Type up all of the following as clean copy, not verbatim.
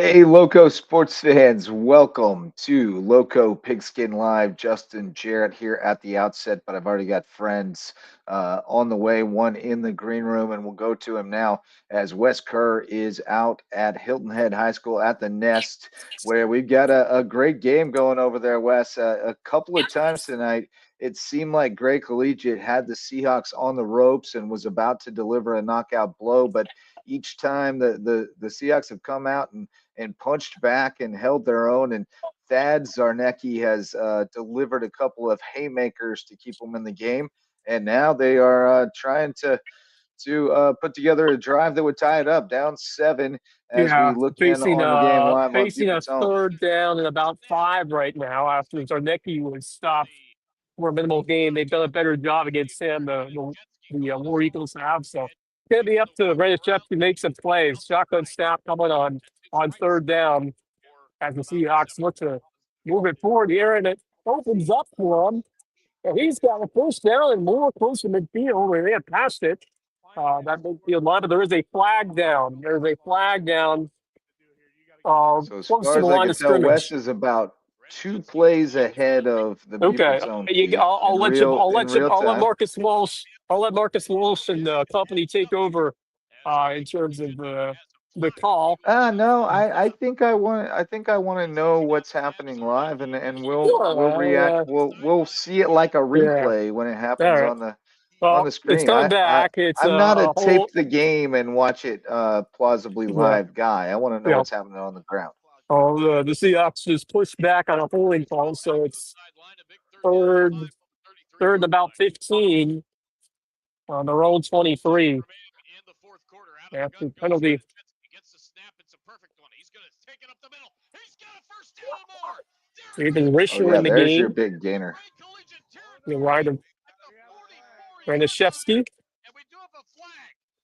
Hey, Lowco sports fans, welcome to Lowco Pigskin Live. Justin Jarrett here at the outset, but I've already got friends on the way, one in the green room, and we'll go to him now as Wes Kerr is out at Hilton Head High School at the Nest, where we've got a great game going over there, Wes. A couple of times tonight, it seemed like Gray Collegiate had the Seahawks on the ropes and was about to deliver a knockout blow, but each time the Seahawks have come out and punched back and held their own. And Thad Zarnecki has delivered a couple of haymakers to keep them in the game. And now they are trying to put together a drive that would tie it up, down 7 as we Yeah, look in facing on the game live on facing a Beaufort's own. third down and about 5 right now after Zarnecki was stopped for a minimal gain. They've done a better job against him, the War Eagles have. So it's going to be up to Renishevsky to make some plays. Shotgun snap coming on third down as the Seahawks look to move it forward here, and it opens up for him. And he's got a first down and more close to midfield where they have passed it. That midfield line, but there is a flag down. There's a flag down So as close far to the as I line can of tell, Wes scrimmage. is about 2 plays ahead of the Okay, Beaufort's own you, team I'll let you. in real I'll let time. Marcus Walsh. I'll let Marcus Walsh and the company take over in terms of the call. No, I think I want to know what's happening live, and we'll react. Yeah, We'll see it like a yeah. replay when it All happens right. on the Well, it's screen. coming back. It's I'm not a a tape whole. the game and watch it plausibly Yeah, live guy. I want to know yeah. what's happening on the ground. Oh, the Seahawks just pushed back on a holding call, so it's third, third and about 15 on their own 23 after penalty. Even Oh Risher yeah, in the there's your game. big gainer. The right of Ranishevsky.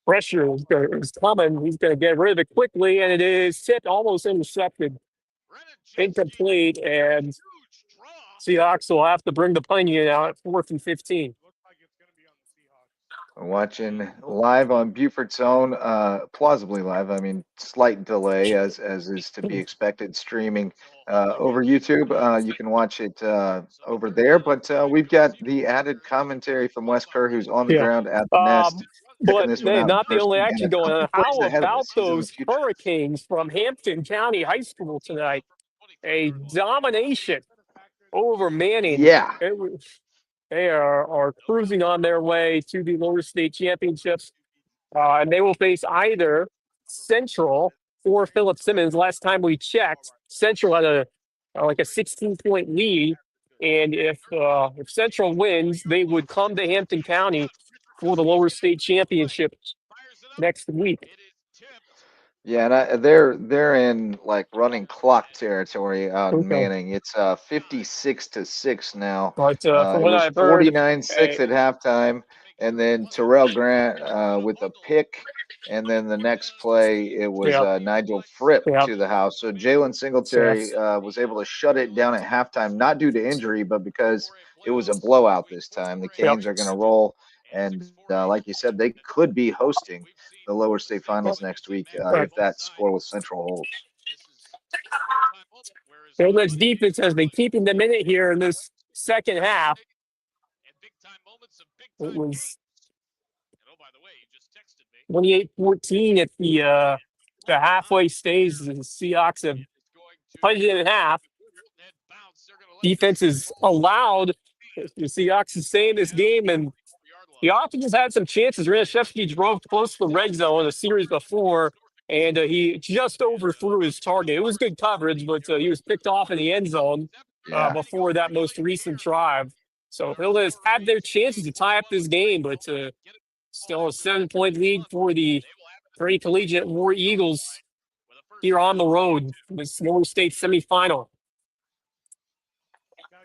Pressure is coming. He's going to get rid of it quickly, and it is tipped, almost intercepted, incomplete, and Seahawks will have to bring the plane unit out at 4th and 15. I'm watching live on Beaufort's own, plausibly live. I mean, slight delay as is to be expected. Streaming over YouTube, you can watch it over there. But we've got the added commentary from Wes Kerr, who's on the Yeah. ground at the Nest, Um, checking but this one out in not the only person, and action a going couple on. plays How ahead of about us. He's in the those future. Hurricanes from Hampton County High School tonight? A domination over Manning. Yeah. They are cruising on their way to the lower state championships, and they will face either Central or Philip Simmons. Last time we checked, Central had like a 16-point lead, and if Central wins, they would come to Hampton County for the lower state championship next week. Yeah, and they're in like running clock territory out in Okay, Manning. It's 56-6 now. but from It what was I've heard, 49-6 at halftime, and then Terrell Grant with a pick, and then the next play it was yeah, Nigel Fripp yeah, to the house. So Jalen yeah, Singletary was able to shut it down at halftime, not due to injury, but because it was a blowout this time. The yeah. Canes are going to roll, and like you said, they could be hosting the lower state finals next week Right. if that score with Central holds. Phil's defense has been keeping them in it here in this second half. It was 28-14 at the halfway stage. The Seahawks have cut it in half. Defense is allowed the Seahawks to stay in this game, and the offense has had some chances. Ranishevsky drove close to the red zone a series before, and he just overthrew his target. It was good coverage, but he was picked off in the end zone Yeah. before that most recent drive. So Hilda has had their chances to tie up this game, but still a 7-point lead for the Gray Collegiate War Eagles here on the road in this Lower State semifinal.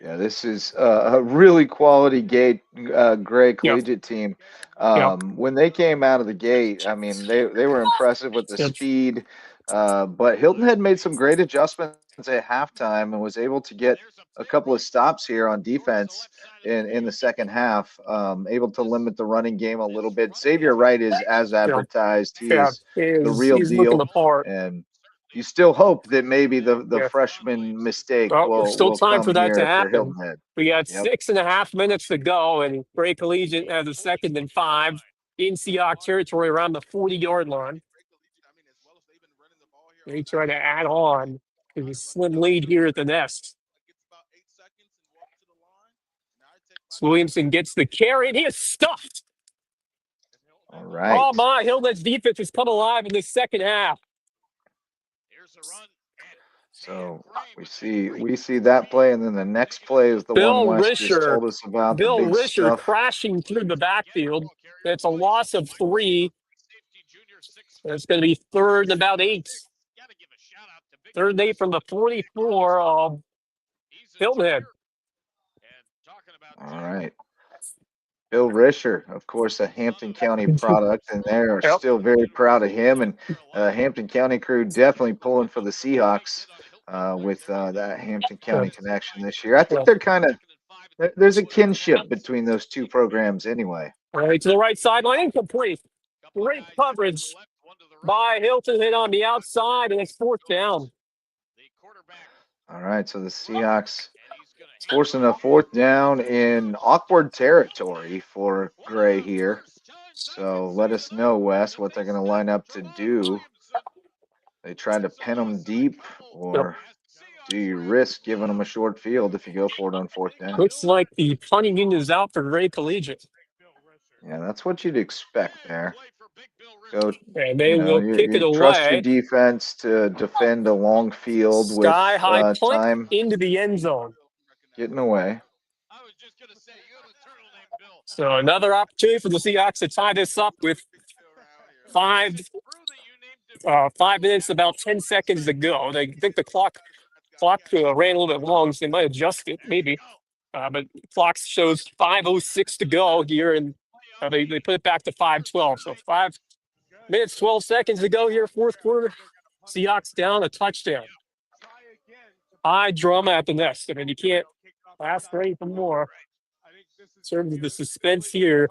Yeah, this is a really quality Gray Yeah, Collegiate team. yeah, When they came out of the gate, I mean, they were impressive with the yeah, speed, but Hilton had made some great adjustments at halftime and was able to get a couple of stops here on defense in the second half, able to limit the running game a little bit. Xavier Wright is as yeah, advertised. He yeah. is the real He's looking deal, the part. and you still hope that maybe the Yeah. freshman mistake Well, there's still will time come for that to here for happen. Hilton Head. We got Yep. 6.5 minutes to go, and Gray Collegiate has a 2nd and 5 in Seahawks territory around the 40-yard line. They try to add on to the slim lead here at the Nest. Williamson gets the carry, and he is stuffed. All Oh, right. my. Hillnet's defense has come alive in the second half. So we see that play, and then the next play is the one Bill Wes just Risher. told us about, the Bill big Risher stuff. crashing through the backfield. It's a loss of 3. It's going to be 3rd and about 8. 3rd and 8 from the 44 of Hilton Head. All right. Bill Risher, of course, a Hampton County product, and they are Yep. still very proud of him. And Hampton County crew definitely pulling for the Seahawks with that Hampton County connection this year. I think they're kind of there's a kinship between those two programs anyway. All right, to the right sideline, incomplete. Great coverage by Hilton Head on the outside, and it's 4th down. All right, so the Seahawks forcing a 4th down in awkward territory for Gray here. So let us know, Wes, what they're going to line up to do. They try to pin them deep, or do you risk giving them a short field if you go for it on 4th down? Looks like the punting unit is out for Gray Collegiate. Yeah, that's what you'd expect there. Go, And they will kick it you trust your away. defense to defend a long field with Sky high punt time into the end zone. getting away. So another opportunity for the Seahawks to tie this up with 5 minutes, about 10 seconds to go. They think the clock ran a little bit long, so they might adjust it, maybe. But clock shows 5:06 to go here, and they put it back to 5:12. So 5 minutes, 12 seconds to go here, 4th quarter. Seahawks down a touchdown. High drama at the Nest. I mean, you can't ask for anything more. In terms of the suspense here,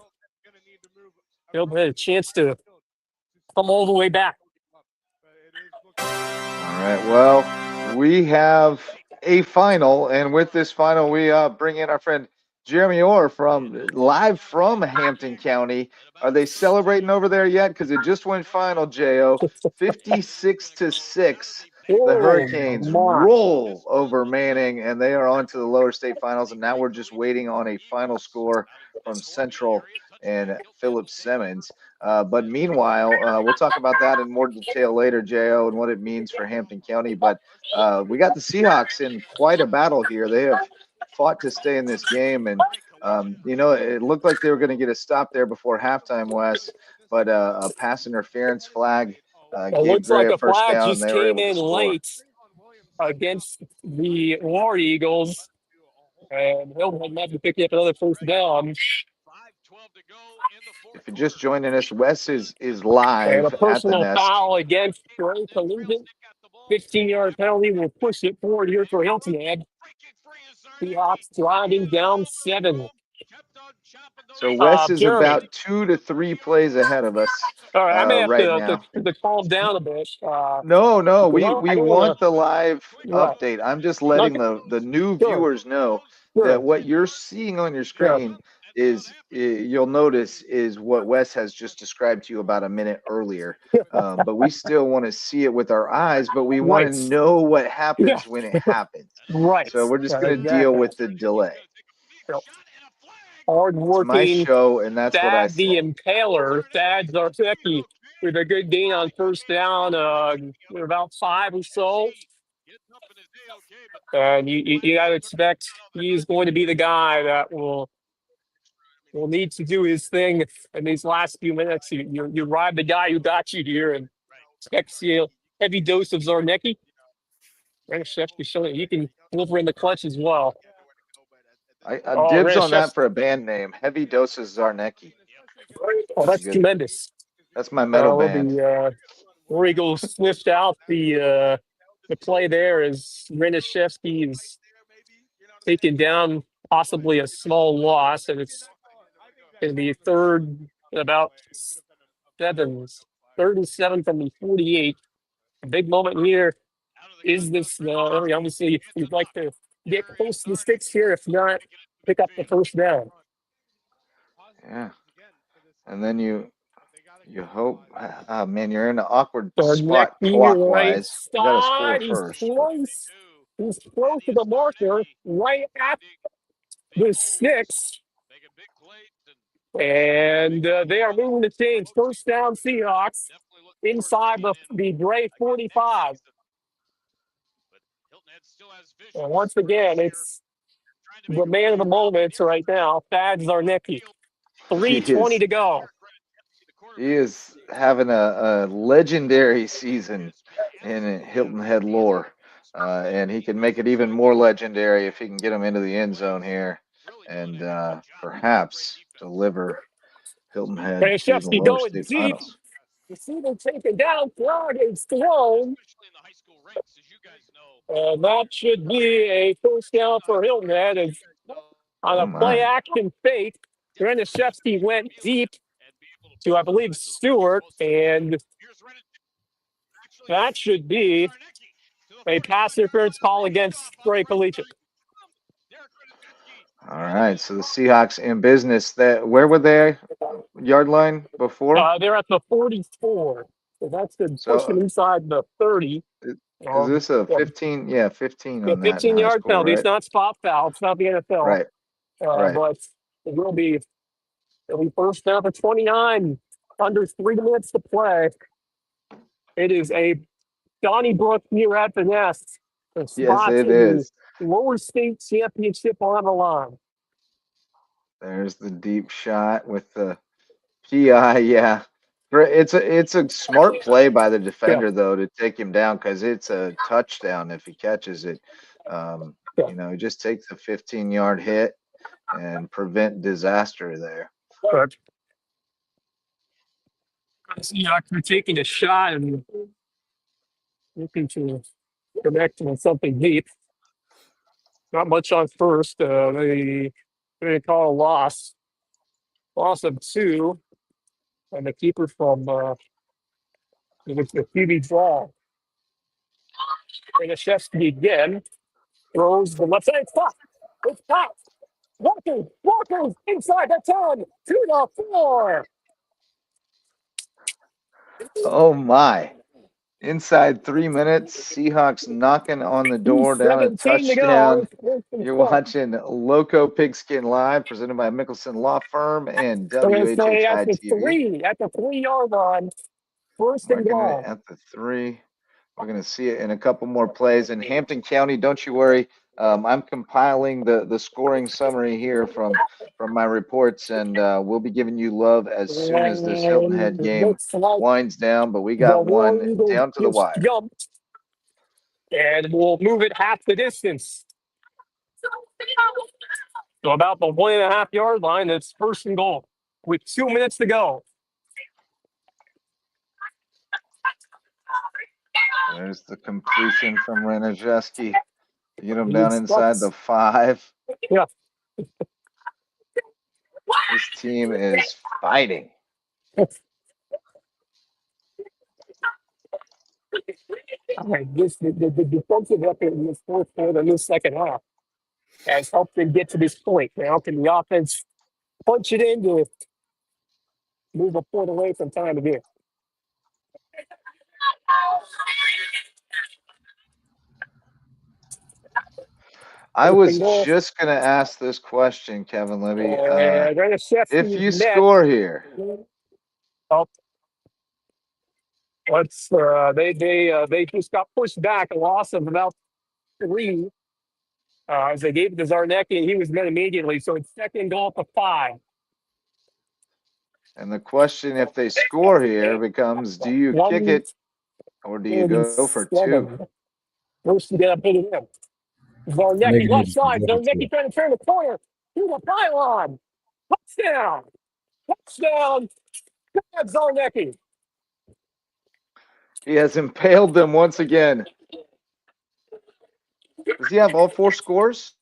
they'll had a chance to come all the way back. All right. Well, we have a final, and with this final, we bring in our friend Jeremy Orr from live from Hampton County. Are they celebrating over there yet? Because it just went final, Jo. 56-6. The Oh, Hurricanes my. roll over Manning, and they are on to the lower state finals. And now we're just waiting on a final score from Central and Philip Simmons. But meanwhile, we'll talk about that in more detail later, Jo, and what it means for Hampton County. But we got the Seahawks in quite a battle here. They have fought to stay in this game, and it looked like they were going to get a stop there before halftime, Wes. But a pass interference flag It gave looks Gray like a a first flag down, and just they were came able to in score. late against the War Eagles. And Hilton might be picking up another first down. If you're just joining us, Wes is And a live at the personal Nest. foul against Gray Collegiate. 15-yard penalty will push it forward here for Hilton Head. Seahawks driving down 7. So Wes is Jeremy. about 2 to 3 plays ahead of us All right, I may have right now. to calm down a bit. No, Because I we don't want want the live to. Right. update. I'm just letting Okay. the new Sure. viewers know that Sure. what you're seeing on your Yeah. screen is you'll notice is what Wes has just described to you about a minute earlier. But we still want to see it with our eyes, but we want to Right. know what Yeah. happens when it happens. Right. So we're just going to deal Exactly. with the delay. Yep. It's my Hard-working show, and that's what I Thad the say. Impaler, Thad Zarzecki, with a good gain on first down, about 5 or so. And you got to expect he's going to be the guy that will need to do his thing in these last few minutes. You ride the guy who got you here, and expect to see a heavy dose of Zarnecki. Renishevsky showing he can deliver in the clutch as well. I Oh, dibs on that Renishevsky. for a band name. Heavy Doses Zarnecki. Oh, That's a that's good. tremendous. That's my metal Well, band. the War Eagles sniffed out the play there as Renishevsky is taking down possibly a small loss, and it's going to be third and about 7. 3rd and 7 from the 48. A big moment here is this. Obviously, you'd like to get close to the sticks here. If not, pick up the first down. Yeah. And then you hope, man, you're in an awkward Our spot next right clockwise. You got to score side. He's first. But close. He's close to the marker, right at the six. And they are moving the chains. First down, Seahawks inside the gray 45. And once again, it's the man of the moment right now, Thad Zarnicki. he 3:20 is to go. he is having a legendary season in Hilton Head lore, and he can make it even more legendary if he can get him into the end zone here, and perhaps deliver Hilton Head to the Krzyzewski lower going state deep. finals. Receiver taken down. Flag is thrown. And that should be a first down for Hilton Head. As on Oh a play my! action fake, Krzyzewski went deep to, I believe, Stewart. And that should be a pass interference call against Gray Collegiate. All right, so the Seahawks in business. That where were they yard line before? They're at the 44. So that's the So pushing inside the 30. is this a Yeah, 15? Yeah, 15 yeah, on that in high 15-yard school, penalty. It's right? not spot foul. It's not the NFL. Right, right. But it will be, it'll be first down for 29. Under 3 minutes to play. It is a Donnybrook here at the Nest. The Yes, spots it in the is. lower state championship on the line. There's the deep shot with the PI. Yeah, it's a smart play by the Yeah, defender though to take him down because it's a touchdown if he catches it. Um, yeah. he just takes a 15-yard hit and prevent disaster there. But Seahawks are taking a shot and looking to connect on something deep. Not much on first. They call a loss of 2, and the keeper from the QB draw. Krzyzewski again throws the left side spot. It's popped. Walker inside the 10 to the 4. Oh my! Inside 3 minutes, Seahawks knocking on the door down a 2:17 to go. touchdown. It's first and You're 10. watching Lowco Pigskin Live, presented by Mickelson Law Firm and They're going to say WHHI TV. at the 3-yard line, first and Marking it goal. at the 3. We're going to see it in a couple more plays. In Hampton County, don't you worry. I'm compiling the scoring summary here from my reports, and we'll be giving you love as soon as this Hilton And Head it game looks like winds down. But we the got War one Eagles down to the just wire. jumped, and we'll move it half the distance. So about the 1.5-yard line, it's first and goal with 2 minutes to go. There's the completion from Renajeski to get him down He's inside the 5. Yeah. This team is fighting. All right, the defensive effort in this fourth quarter, in this second half, has helped them get to this point. Now, can the offense punch it in to move a point away from time of year? I First and was goal. just going to ask this question, Kevin Libby. If Renajeski you is net. score here, Oh, they just got pushed back, a loss of about 3. As they gave it to Zarnicki, and he was met immediately. So it's second goal for 5. and the question if they score here becomes, do you kick it or do you go for 2? 1:37. First to get up in him. Zarnicki left Negative. side. Zarnicki trying to turn the corner to the pylon. Touchdown! Touchdown! That's Zarnicki. He has impaled them once again. Does he have all 4 scores?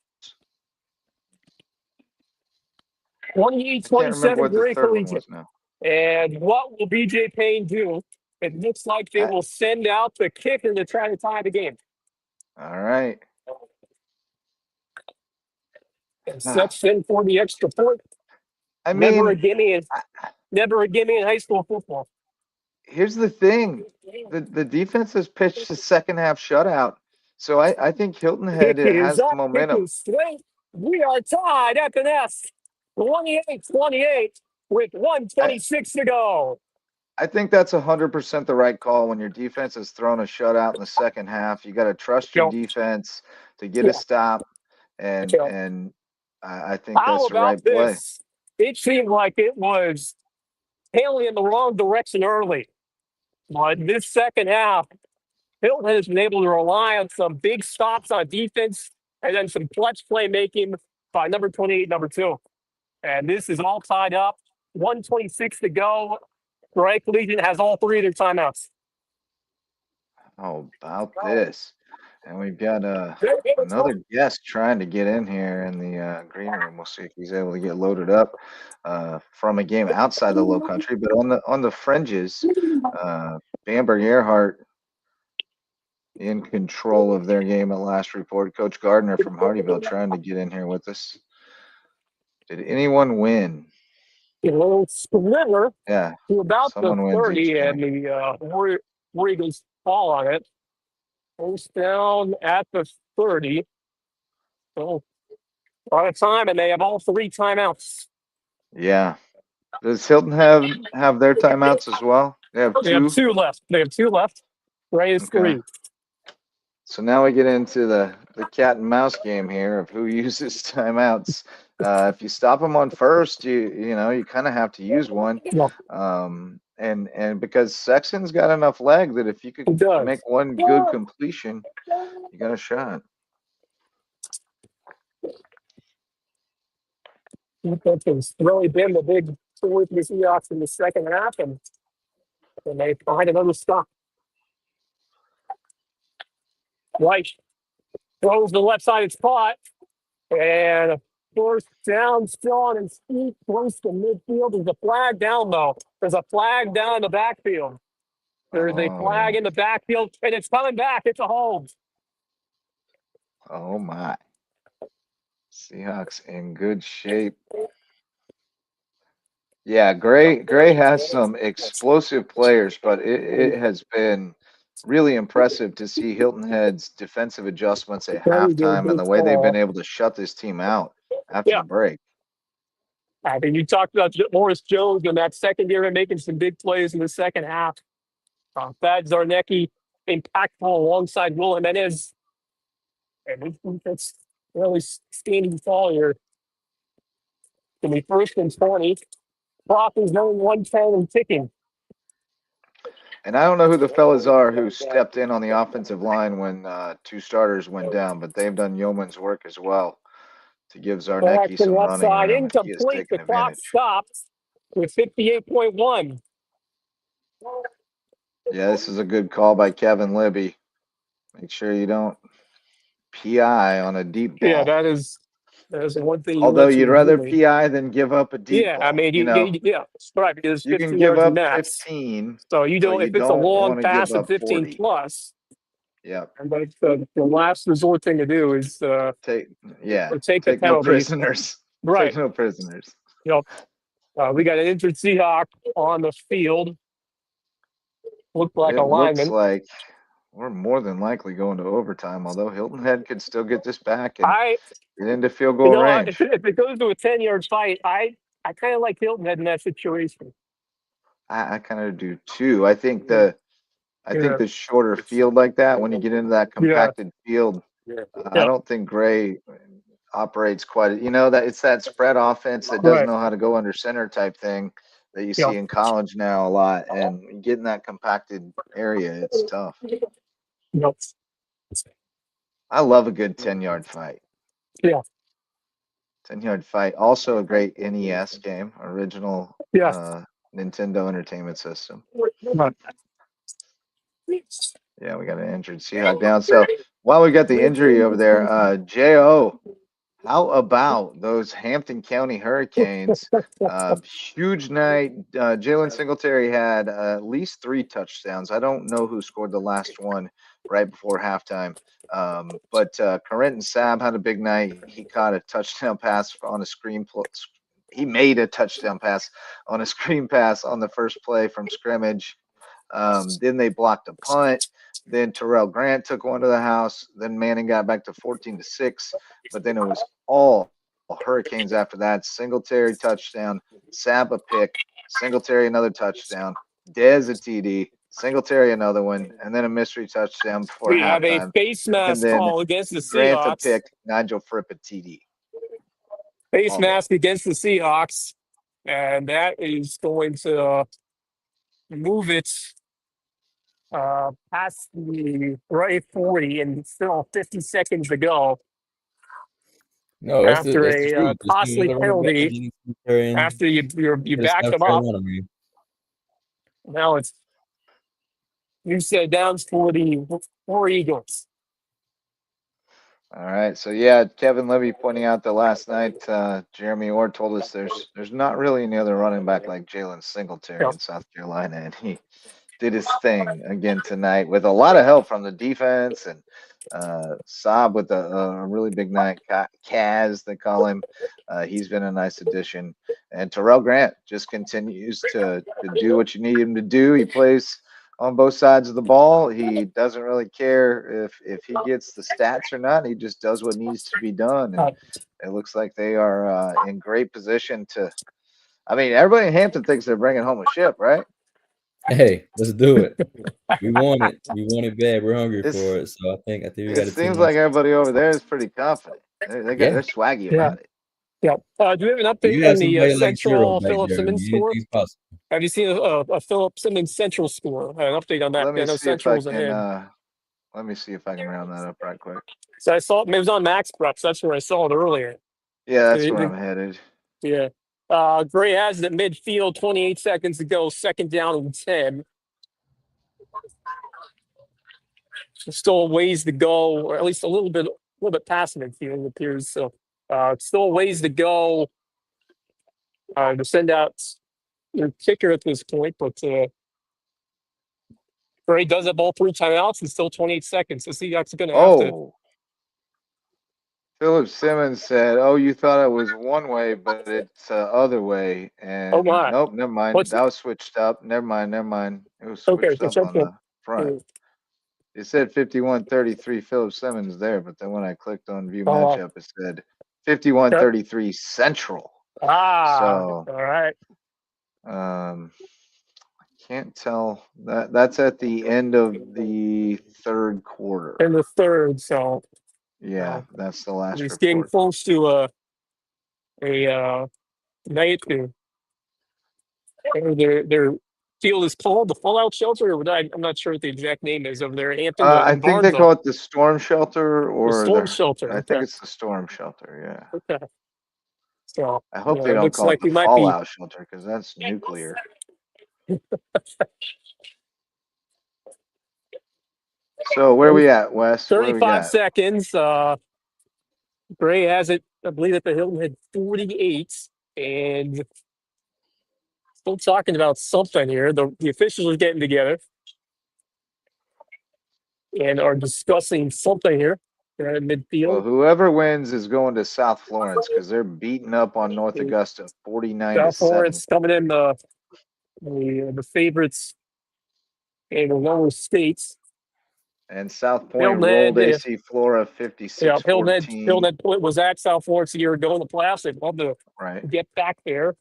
I can't remember 28-27 what the Gray third one Collegiate. was now. And what will BJ Payne do It looks like they I, will send out the kicker to try to tie the game. all right. And sets in for the extra point. I Never a mean, gimme in, I- never a gimme in high school football. here's the thing. The defense has pitched a second half shutout. So I think Hilton Head Kick is has the up, kick momentum. is straight. We are tied at the nest. 28-28 with I, 126 to go. I think that's 100% the right call when your defense has thrown a shutout in the second half. You got to trust your You know, defense to get a yeah, stop, you know. and I think How that's the about right play. this? It seemed like it was hailing in the wrong direction early. But this second half, Hilton has been able to rely on some big stops on defense and then some clutch playmaking by number 28, number 2. And this is all tied up. 126 to go. Gray Collegiate has all 3 of their timeouts. How about this? And we've got another guest trying to get in here in the green room. We'll see if he's able to get loaded up from a game outside the Low Country, but on the fringes, Bamberg Earhart in control of their game at last report. Coach Gardner from Hardyville trying to get in here with us. Did anyone win? A little splinter Yeah, to about the someone wins each 30, and game. the War Eagles fall on it. Goes down at the 30. So, out of time, and they have all 3 timeouts. Yeah. Does Hilton have their timeouts as well? They have They have 2. 2 left. Ray is Okay. 3. So now we get into the cat and mouse game here of who uses timeouts. If you stop them on first, you kind of have to use one. No, And because Sexton's got enough leg that if you could he make does. one good completion, you got a shot. Defense has really been the big story for the Seahawks in the second half, and they find another stop. White throws the left side spot, and first down still on his feet, close to midfield. There's a flag down, though. There's a flag down in the backfield. There's a flag Oh, in the backfield, and it's coming back. It's a hold. oh my. Seahawks in good shape. Yeah, Gray has some explosive players, but it has been really impressive to see Hilton Head's defensive adjustments at Very halftime and good the way they've been call. able to shut this team out after Yeah, the break. I mean, you talked about Morris Jones in that secondary making some big plays in the second half. Thad Zarnecki, impactful alongside Will Jimenez. And this defense really standing tall here. Can be first and 20. Clock is only 110 and ticking. And I don't know who the fellas are who stepped in on the offensive line when 2 starters went down, but they've done yeoman's work as well to give Zarnecki Correction some left running side, room if he is incomplete. taking The clock advantage. stops with 58.1. Yeah, this is a good call by Kevin Libby. Make sure you don't PI on a deep Yeah, ball. that is the one thing you Although want you you'd to rather do. PI than give up a deep Yeah, I ball. mean, yeah, right, because You can 15 give yards up max. 15, So you but don't, you if it's a don't long want to give pass at up 15 40. plus, Yep. and but the last resort thing to do is Take yeah. take the Take no penalty. prisoners. Take Right. no prisoners. You know, we got an injured Seahawk on the field. Looked like a It looks lineman. like we're more than likely going to overtime, although Hilton Head could still get this back and I, get into field you goal know, if range. if it goes to a 10-yard fight, I kind of like Hilton Head in that situation. I kind of do too. I think Yeah, the shorter field like that, when you get into that yeah, compacted field, I yeah, don't think Gray operates quite. That it's that spread offense that doesn't right, know how to go under center type thing that you yeah, see in college now a lot. And getting that compacted area, it's tough. yep, I love a good 10-yard fight. yeah, 10-yard fight. Also a great NES game, original yeah. Nintendo Entertainment System. Right. Yeah, we got an injured Seahawk down. So while we got the injury over there, Jo How about those Hampton County Hurricanes? Huge night. Jalen Singletary had at least 3 touchdowns. I don't know who scored the last one right before halftime. But Corentin Sabb had a big night. He caught a touchdown pass on a he made a touchdown pass on a screen pass on the first play from scrimmage. Then they blocked a punt. Then Terrell Grant took one to the house. Then Manning got back to 14-6. But then it was all Hurricanes after that. Singletary touchdown, Sapp a pick, Singletary another touchdown, Dez a TD, Singletary another one, and then a mystery touchdown before We have a halftime. face And mask then call against the Grant a Seahawks. pick, Nigel Fripp a TD. Face All there. mask against the Seahawks. And that is going to move it past the right 40 and still 50 seconds to go No, after that's the a truth. Just give costly another running back penalty getting comparing after you to back South them up. Carolina, man. Now it's you said downs for the War Eagles. All right. So yeah, Kevin Levy pointing out that last night, Jeremy Orr told us there's not really any other running back like Jalen Singletary Yep. in South Carolina, and he did his thing again tonight with a lot of help from the defense and Saab with a really big night. Kaz, they call him. He's been a nice addition. And Terrell Grant just continues to do what you need him to do. He plays on both sides of the ball. He doesn't really care if he gets the stats or not. He just does what needs to be done. And it looks like they are in great position to. I mean, everybody in Hampton thinks they're bringing home a ship, right? Hey, let's do it. We want it. We want it bad. We're hungry It's for it. So I think we It got a team seems on. like everybody over there is pretty confident. Yeah. They're swaggy Yeah. about it. Yeah. Do we have an update You on have the somebody like Zero Central back Phillips there. Simmons score? Anything's possible. Have you seen a Phillips Simmons Central score? An update on that? Let I me know see if I Central's can. ahead. Let me see if I can round that up right quick. So I saw it was on Max Preps. That's where I saw it earlier. Yeah, that's where I'm headed. Yeah. Gray has it at midfield, 28 seconds to go, second down and 10. Still a ways to go, or at least a little bit past midfield, it appears. So still a ways to go to send out your kicker at this point, but Gray does have all 3 timeouts and still 28 seconds. So Seahawks are going to have to. Oh, Philip Simmons said, "Oh, you thought it was one way, but it's other way." Oh, And my. nope, never mind. What's That was switched up. Never mind. Never mind. It was okay? switched up on the front. It said 51-33 Philip Simmons there, but then when I clicked on view matchup, it said 51-33 Central. So, all right. Can't tell. That's at the end of the third quarter. In the third, so Yeah, that's the last he's getting report. close to a night to their field is called the Fallout Shelter, or I'm not sure what the exact name is over there. Hampton I in think they Barnesville. call it the storm shelter The or storm shelter. I Okay. think it's the storm shelter. Yeah. Okay. So I hope they it don't looks call it like the we might be fallout shelter because that's nuclear. So where we at, Wes? What do we 35 got? seconds. Gray has it, I believe, at the Hilton Head 48, and still talking about something here. The officials are getting together and are discussing something here. They're at Well, midfield. whoever wins is going to South Florence because they're beating up on North Augusta 49-7. South Florence coming in the favorites in the lower states. And South Point Hilton rolled Head, AC Flora 56-14. Hilton Head was at South Florence a year ago in the playoffs. They'd love to Right. get back there.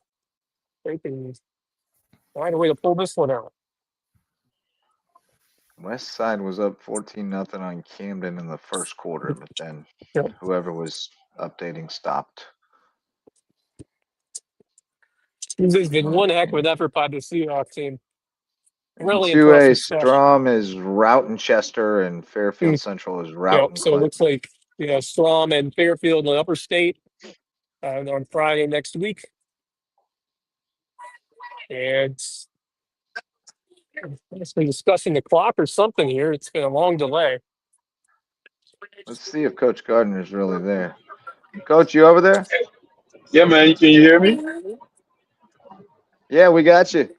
They can find a way to pull this one out. West Side was up 14-0 on Camden in the first quarter, but then whoever was updating stopped. There's been one heck of an effort by the Seahawks team. Really In 2A, impressive stuff. Strom is routing Chester and Fairfield Central is routing So it looks Colleton. like Strom and Fairfield in the upper state on Friday next week. And it's been discussing the clock or something here. It's been a long delay. Let's see if Coach Gardner's really there. Coach, you over there? Yeah, man. Can you hear me? Yeah, we got you.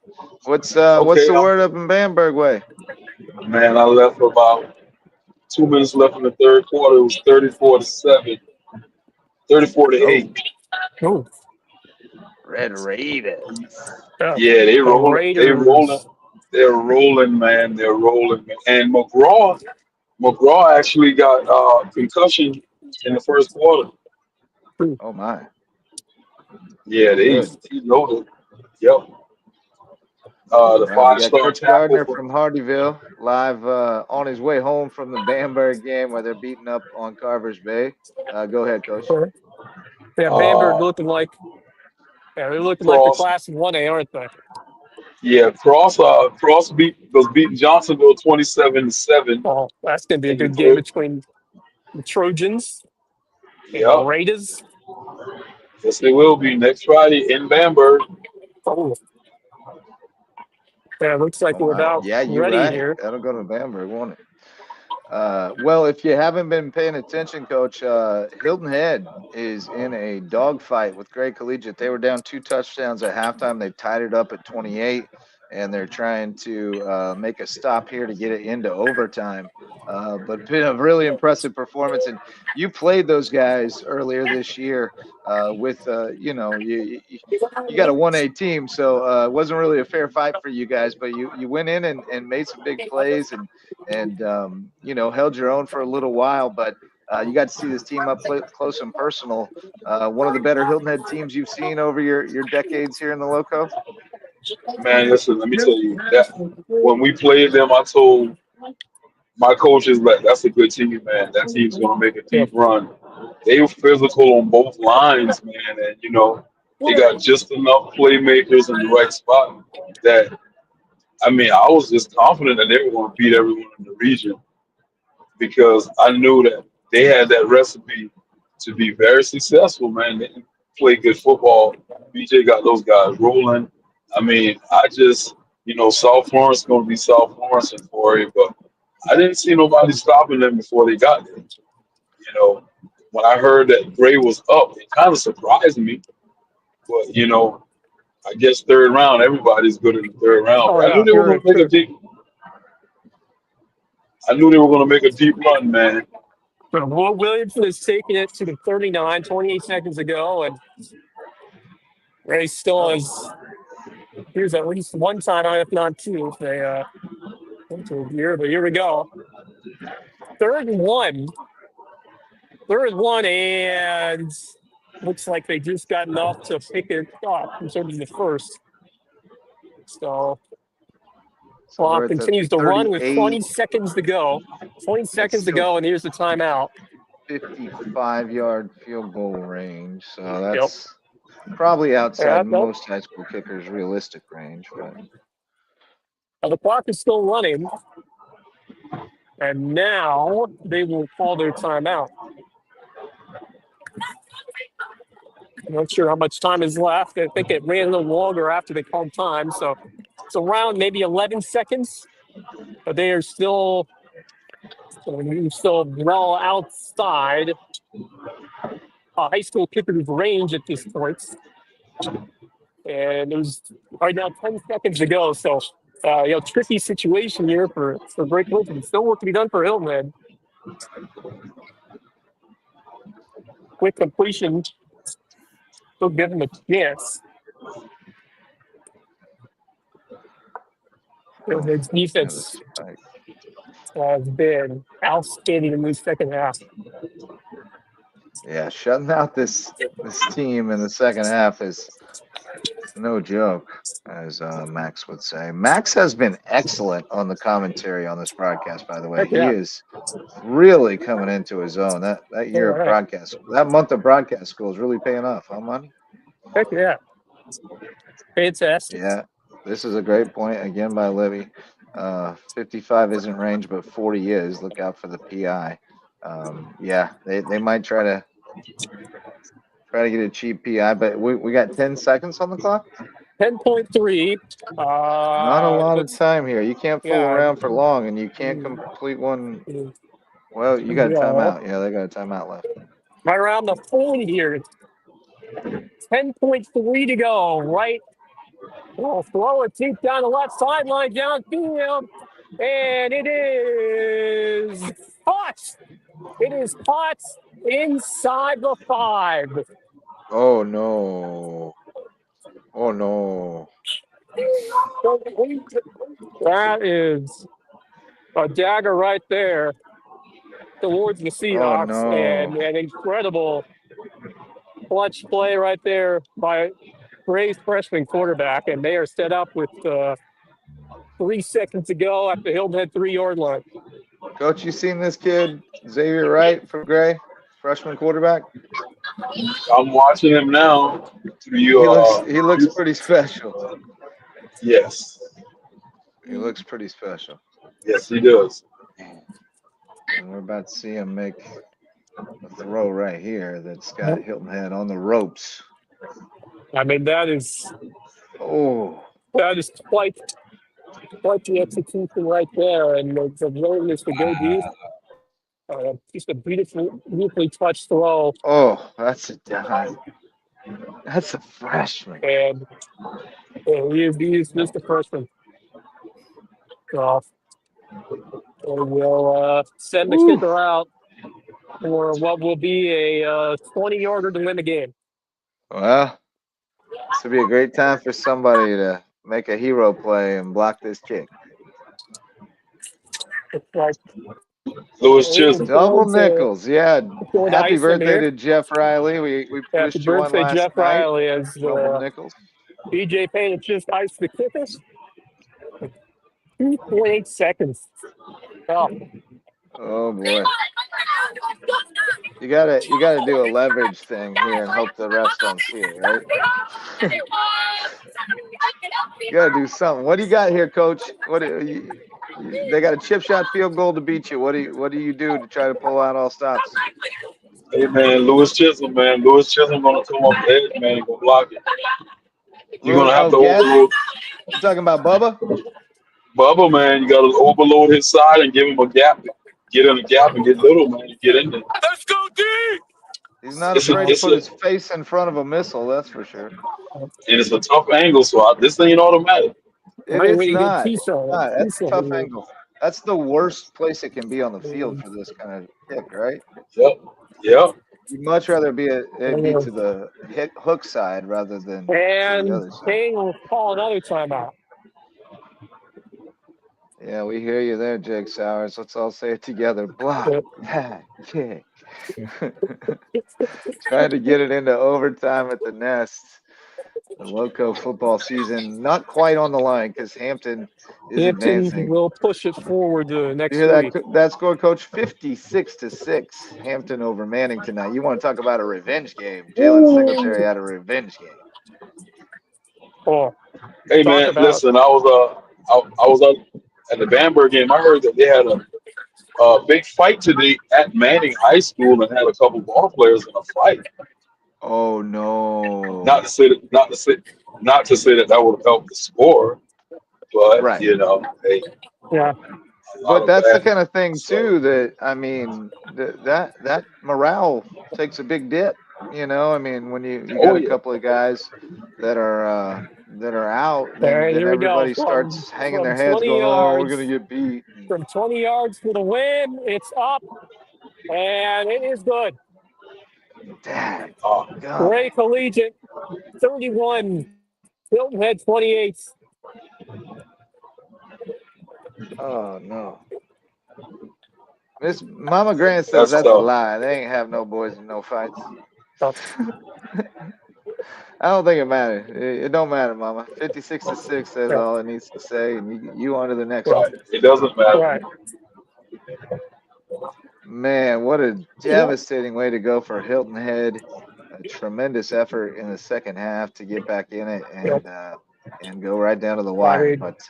What's Okay, the word up in Bamberg way? man. I left for about 2 minutes left in the third quarter. It was 34-7, 34-8. Oh, Oh, Red Raiders. yeah. Yeah, they The rolling. They rolling. Raiders. They're rolling, man. They're rolling. Man. And McGraw actually got concussion in the first quarter. Oh my, Yeah, good. he loaded. Yep. The All right, we got five-star Coach tackle Gardner for from Hardyville live on his way home from the Bamberg game where they're beating up on Carver's Bay. Go ahead, Coach. Yeah, Bamberg uh, looking like they're looking like the Cross. class of 1A, aren't they? Yeah, Cross was beating Johnsonville 27-7 Oh, that's gonna be a in the good game third. between the Trojans and the Yep. Raiders. Yes, they will be next Friday in Bamberg. Oh, yeah, looks like Oh we're my, about yeah, you're ready right. here. That'll go to Bamberg, won't it? Well, if you haven't been paying attention, Coach, Hilton Head is in a dogfight with Gray Collegiate. They were down 2 touchdowns at halftime. They tied it up at 28, and they're trying to make a stop here to get it into overtime. But been a really impressive performance, and you played those guys earlier this year with, you got a 1A team, so it wasn't really a fair fight for you guys. But you went in and made some big plays and held your own for a little while. But you got to see this team up close and personal. One of the better Hilton Head teams you've seen over your decades here in the Loco. Man, listen, let me tell you that when we played them, I told my coaches that that's a good team, man. That team's gonna make a Yeah. deep run. They were physical on both lines, man, and they got just enough playmakers in the right spot that I mean I was just confident that they were gonna beat everyone in the region because I knew that they had that recipe to be very successful, man. They can play good football. BJ got those guys rolling. I mean, I just, South Florence going to be South Florence and for it, but I didn't see nobody stopping them before they got there. When I heard that Gray was up, it kind of surprised me. But, I guess third round, everybody's good in the third round. Oh But yeah, you're true. I knew they were going to make a deep run, man. So Williamson has taken it to the 39, 28 seconds ago, and Ray still Oh has. Here's at least one timeout, if not two, if they went to a year. But here we go. Third and one. Third and one, and looks like they just got enough to pick it up instead of the first. So so we're clock at the continues to run with 20 38, seconds to go. 20 that's seconds to still go, and here's the timeout. 55-yard field goal range. So Yep. that's probably outside Nope. most high school kickers' realistic range. But The clock is still running, and now they will call their timeout. I'm not sure how much time is left. I think it ran a little longer after they called time. So it's around maybe 11 seconds, but they are still well outside high school kicker's range at this point. And there's right now 10 seconds to go. So, tricky situation here for Great Collegiate. Still work to be done for Hilton Head. Quick completion, still give them a chance. Hilton Head's yeah, the defense spike. has been outstanding in the second half. Yeah, shutting out this team in the second half is no joke, as Max would say. Max has been excellent on the commentary on this broadcast, by the way. Heck He yeah. is really coming into his own. That All year of right. broadcast, that month of broadcast school is really paying off, huh, Money? Heck yeah. Fantastic. Yeah, this is a great point again by Libby. 55 isn't range, but 40 is. Look out for the PI. Yeah, they might try to get a cheap PI, but we got 10 seconds on the clock. 10.3. Not a lot of Let's, time here. You can't fool yeah. around for long, and you can't complete one. Well, you got a Well, timeout. Yeah, they got a timeout left. right around the 40 here. 10.3 to go. Right. We'll throw it deep down the left sideline, downfield. And it is caught. It is caught inside the 5. Oh no. Oh no. That is a dagger right there towards the Oh Seahawks, no. and an incredible clutch play right there by Gray's freshman quarterback, and they are set up with 3 seconds to go at the Hilton Head 3-yard line. Coach, you seen this kid, Xavier Wright from Gray, freshman quarterback? I'm watching him now. He looks pretty special. Yes. He looks pretty special. Yes, he does. And we're about to see him make a throw right here that's got Hilton Head on the ropes. I mean, that is Oh. quite the execution right there, and the willingness to go deep. Just a beautifully touched throw. Oh, that's a dime. That's a freshman. And he's just a freshman. So we'll send the kicker out for what will be a 20-yarder to win the game. Well, this would be a great time for somebody to make a hero play and block this kick. It's like Louis Chisholm. Double nickels, yeah. Happy birthday to here. Jeff Riley. We Happy wished you one birthday, last Jeff night. Riley, as Double nickels. BJ Payne just iced the kickers. 2.8 seconds. Oh boy. You gotta do a leverage thing here and hope the refs don't see it, right? You gotta do something. What do you got here, Coach? They got a chip shot field goal to beat you. What do you do to try to pull out all stops? Hey man, Louis Chisholm, man. Louis Chisholm gonna come up the edge, man. Go block it. You're gonna have to overload. You talking about Bubba? Bubba, man, you gotta overload his side and give him a gap. Get in the gap and get little, man. Get in there. Let's go deep. He's not afraid to put his face in front of a missile, that's for sure. And it's a tough angle, so this ain't automatic. It's not. That's a tough angle. That's the worst place it can be on the field for this kind of kick, right? Yep. You'd much rather be to the hook side rather than to the other side. Payne will call another timeout. Yeah, we hear you there, Jake Sowers. Let's all say it together. Block that kick. Trying to get it into overtime at the Nest. The Lowco football season not quite on the line because Hampton is advancing. Will push it forward to next week. Week. That score, Coach, 56-6. Hampton over Manning tonight. You want to talk about a revenge game? Jalen Singletary had a revenge game. Oh, hey man, listen, I was at the Bamberg game. I heard that they had a big fight today at Manning High School and had a couple ball players in a fight. Oh no! Not to say that would have helped the score, but you know, hey. Yeah. But that's the kind of thing too that I mean that morale takes a big dip. You know, I mean when you got a couple of guys that are out, then everybody starts hanging their heads, going, "Oh, we're gonna get beat." From 20 yards for the win, it's up, and it is good. Dang. Gray Collegiate 31, Hilton Head 28. Oh no. Miss Mama Grant says that's a lie. They ain't have no boys and no fights. I don't think it matters. It don't matter, Mama. 56-6 says all it needs to say, and you on to the next one. It doesn't matter. Right. Man, what a devastating way to go for Hilton Head. A tremendous effort in the second half to get back in it and go right down to the wire. But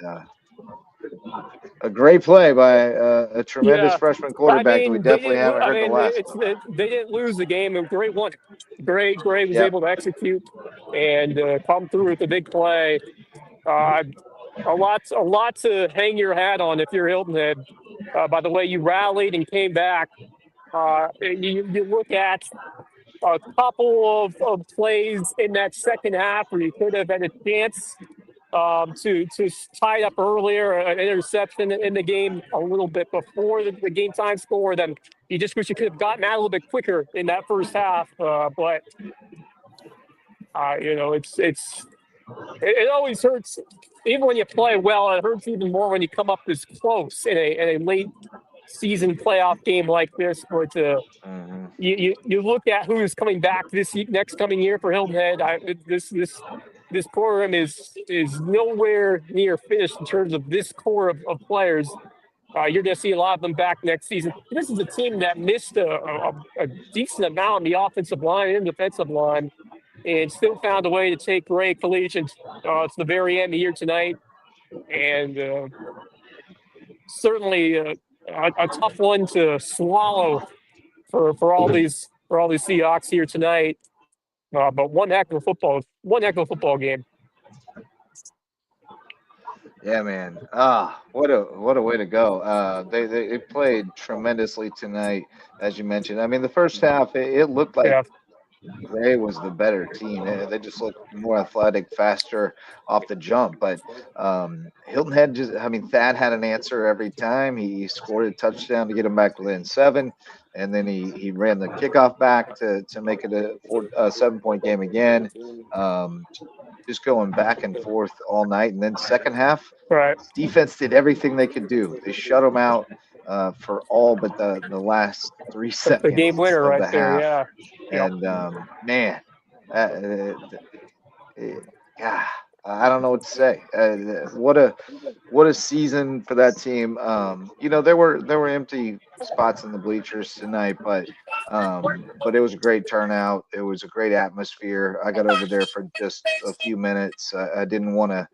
a great play by a tremendous freshman quarterback that we definitely haven't heard the last one. They didn't lose the game. And Gray won. Gray was able to execute and come through with a big play. A lot to hang your hat on if you're Hilton Head. By the way, you rallied and came back. You look at a couple of plays in that second half where you could have had a chance to tie it up earlier, an interception in the game a little bit before the game time score. Then you just wish you could have gotten out a little bit quicker in that first half. But it always hurts, even when you play well. It hurts even more when you come up this close in a late season playoff game like this. But Mm-hmm. you look at who's coming back next coming year for Hilton Head. This program is nowhere near finished in terms of this core of players. You're going to see a lot of them back next season. This is a team that missed a decent amount on the offensive line and defensive line, and still found a way to take Gray Collegiate to the very end here tonight. And certainly a tough one to swallow for all these Seahawks here tonight. But one heck of a football game. Yeah, man. What a way to go. They played tremendously tonight, as you mentioned. I mean, the first half it looked like Yeah, Gray was the better team. They just looked more athletic, faster off the jump. But Hilton Head Thad had an answer every time. He scored a touchdown to get him back within 7, and then he ran the kickoff back to make it a 7-point game again. Just going back and forth all night. And then second half, right. defense did everything they could do. They shut them out for all but the last 3 The game seconds winner of right the there. half. Yeah. Yep. And man, yeah, I don't know what to say. What a season for that team. There were empty spots in the bleachers tonight, but it was a great turnout. It was a great atmosphere. I got over there for just a few minutes. I didn't want to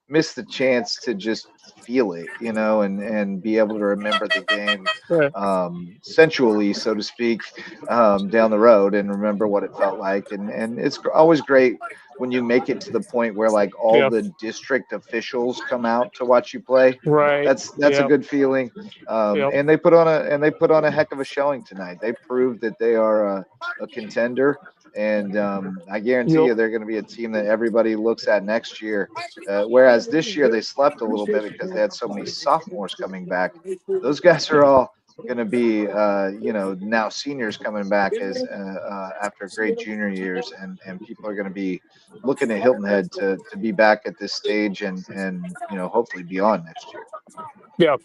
miss the chance to just feel it, and be able to remember the game Right. sensually, so to speak, down the road, and remember what it felt like. And it's always great when you make it to the point where like all Yep. the district officials come out to watch you play. Right. That's a Yep. good feeling. Yep. And they put on a heck of a showing tonight. They proved that they are a contender. And I guarantee Yep. you, they're going to be a team that everybody looks at next year. Whereas this year they slept a little bit because they had so many sophomores coming back. Those guys are all going to be, now seniors coming back as after great junior years, and people are going to be looking at Hilton Head to be back at this stage and hopefully beyond next year. Yep.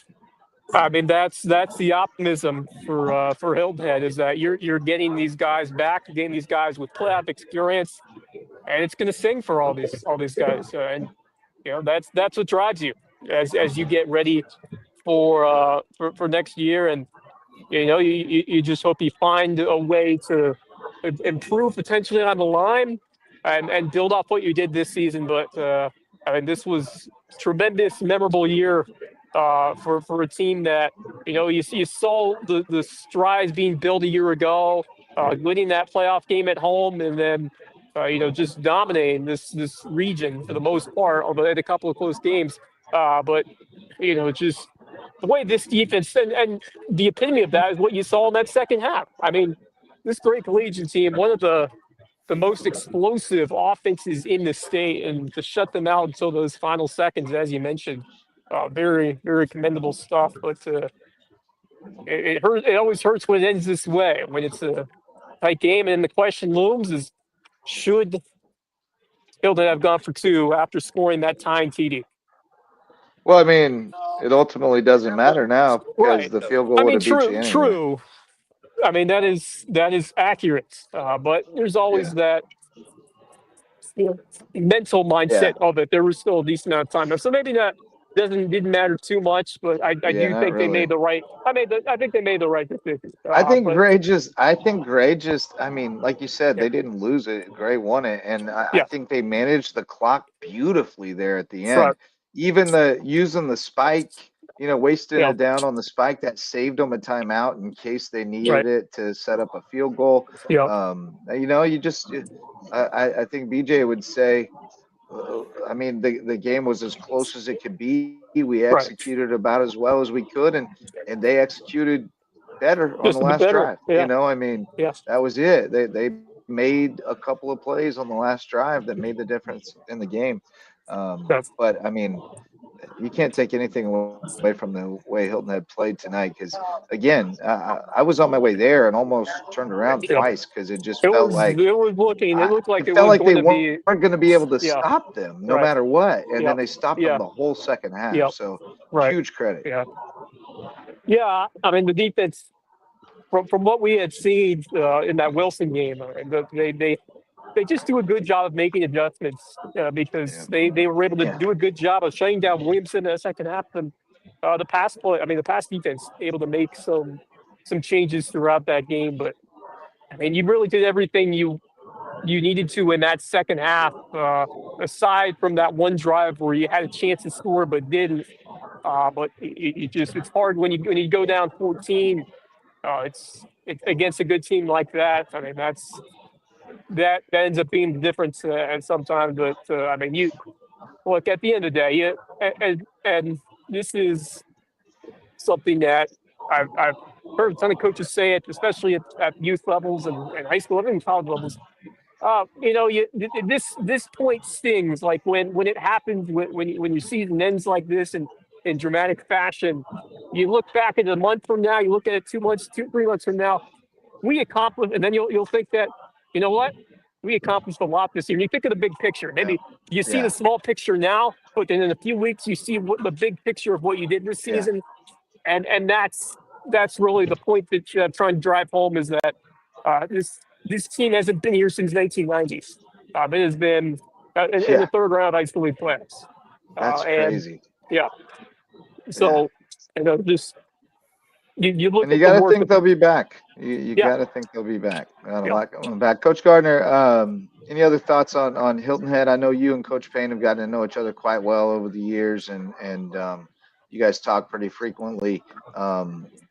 I mean, that's the optimism for Hilton Head, is that you're getting these guys back, getting these guys with playoff experience, and it's going to sing for all these guys. And that's what drives you as you get ready for next year. And you just hope you find a way to improve potentially on the line and build off what you did this season. But I mean, this was tremendous, memorable year for a team that you saw the strides being built a year ago, winning that playoff game at home, and then just dominating this region for the most part, although they had a couple of close games. But just the way this defense and the epitome of that is what you saw in that second half. I mean, this great collegiate team, one of the most explosive offenses in the state, and to shut them out until those final seconds, as you mentioned, very, very commendable stuff. But it hurts. It always hurts when it ends this way, when it's a tight game, and the question looms is, should Hilton have gone for 2 after scoring that tying TD? Well, I mean, it ultimately doesn't matter now because Right. the field goal I would mean, have beat you anyway. true. I mean, that is accurate. But there's always Yeah, that mental yeah, mindset of it. There was still a decent amount of time left, so maybe that didn't matter too much. But I yeah, do not think they made really. the right. I think they made the right decision. But I think Gray just, I mean, like you said, yeah, they didn't lose it. Gray won it. And I yeah, think they managed the clock beautifully there at the end. right, Even using the spike, wasting yeah, it down on the spike that saved them a timeout in case they needed right, it to set up a field goal. yeah, I think BJ would say, I mean, the game was as close as it could be. We right. executed about as well as we could, and they executed better on the Just a bit last better. drive. Yeah, I mean, yeah, that was it. They made a couple of plays on the last drive that made the difference in the game. But I mean, you can't take anything away from the way Hilton had played tonight. Because again, I was on my way there and almost turned around twice because it just felt like it looked like it it felt was like they going to be. weren't going to be able to Yeah. stop them no Right. matter what, and Yeah. then they stopped them the whole second half. Yeah. So Right. huge credit. Yeah. Yeah. I mean, the defense from what we had seen in that Wilson game, they just do a good job of making adjustments because they were able to do a good job of shutting down Williamson in the second half. And the pass play, I mean, the pass defense able to make some changes throughout that game. But I mean, you really did everything you needed to in that second half. Aside from that one drive where you had a chance to score but didn't. But it's hard when you go down 14. It's against a good team like that. I mean, that ends up being the difference sometimes. But I mean, you look at the end of the day, and this is something that I've heard a ton of coaches say it, especially at youth levels and high school, even college levels. This point stings like when it happens when your season ends like this in dramatic fashion. You look back at a month from now, you look at it 2 months, 3 months from now. We accomplished, and then you'll think that you know what we accomplished a lot this year. And you think of the big picture. Maybe you see the small picture now, but then in a few weeks you see what the big picture of what you did this season, and that's really the point that I'm trying to drive home is that this team hasn't been here since 1990s. It has been in the third round high school league playoffs. That's And crazy. yeah, so just you look And you at the got to work think they'll be back. You got to think they'll be back. Got a lot going back. Coach Gardner, any other thoughts on Hilton Head? I know you and Coach Payne have gotten to know each other quite well over the years, and you guys talk pretty frequently.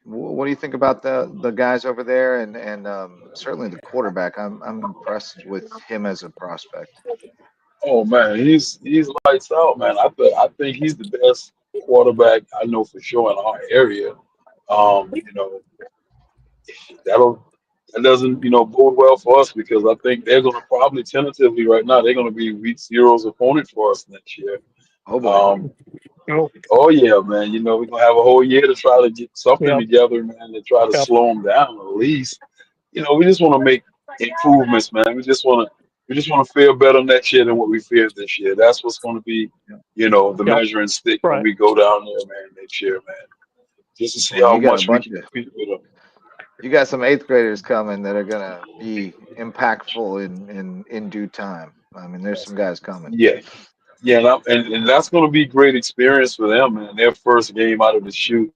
What do you think about the guys over there, and certainly the quarterback? I'm impressed with him as a prospect. Oh man, he's lights out, man. I think he's the best quarterback I know for sure in our area. You know, that doesn't bode well for us because I think they're going to probably tentatively right now they're going to be week zero's opponent for us next year. Oh boy. Um, oh yeah, man. We're gonna have a whole year to try to get something together, man, to try to slow them down at least. We just want to make improvements, man. We just want to feel better next year than what we feared this year. That's what's going to be, the measuring stick when we go down there, man, next year, man. Just to see Well, how you got a much we bunch can of compete with them. you got some eighth graders coming that are gonna be impactful in due time. I mean, there's some guys coming. Yeah, yeah, and that's going to be great experience for them, man. Their first game out of the chute,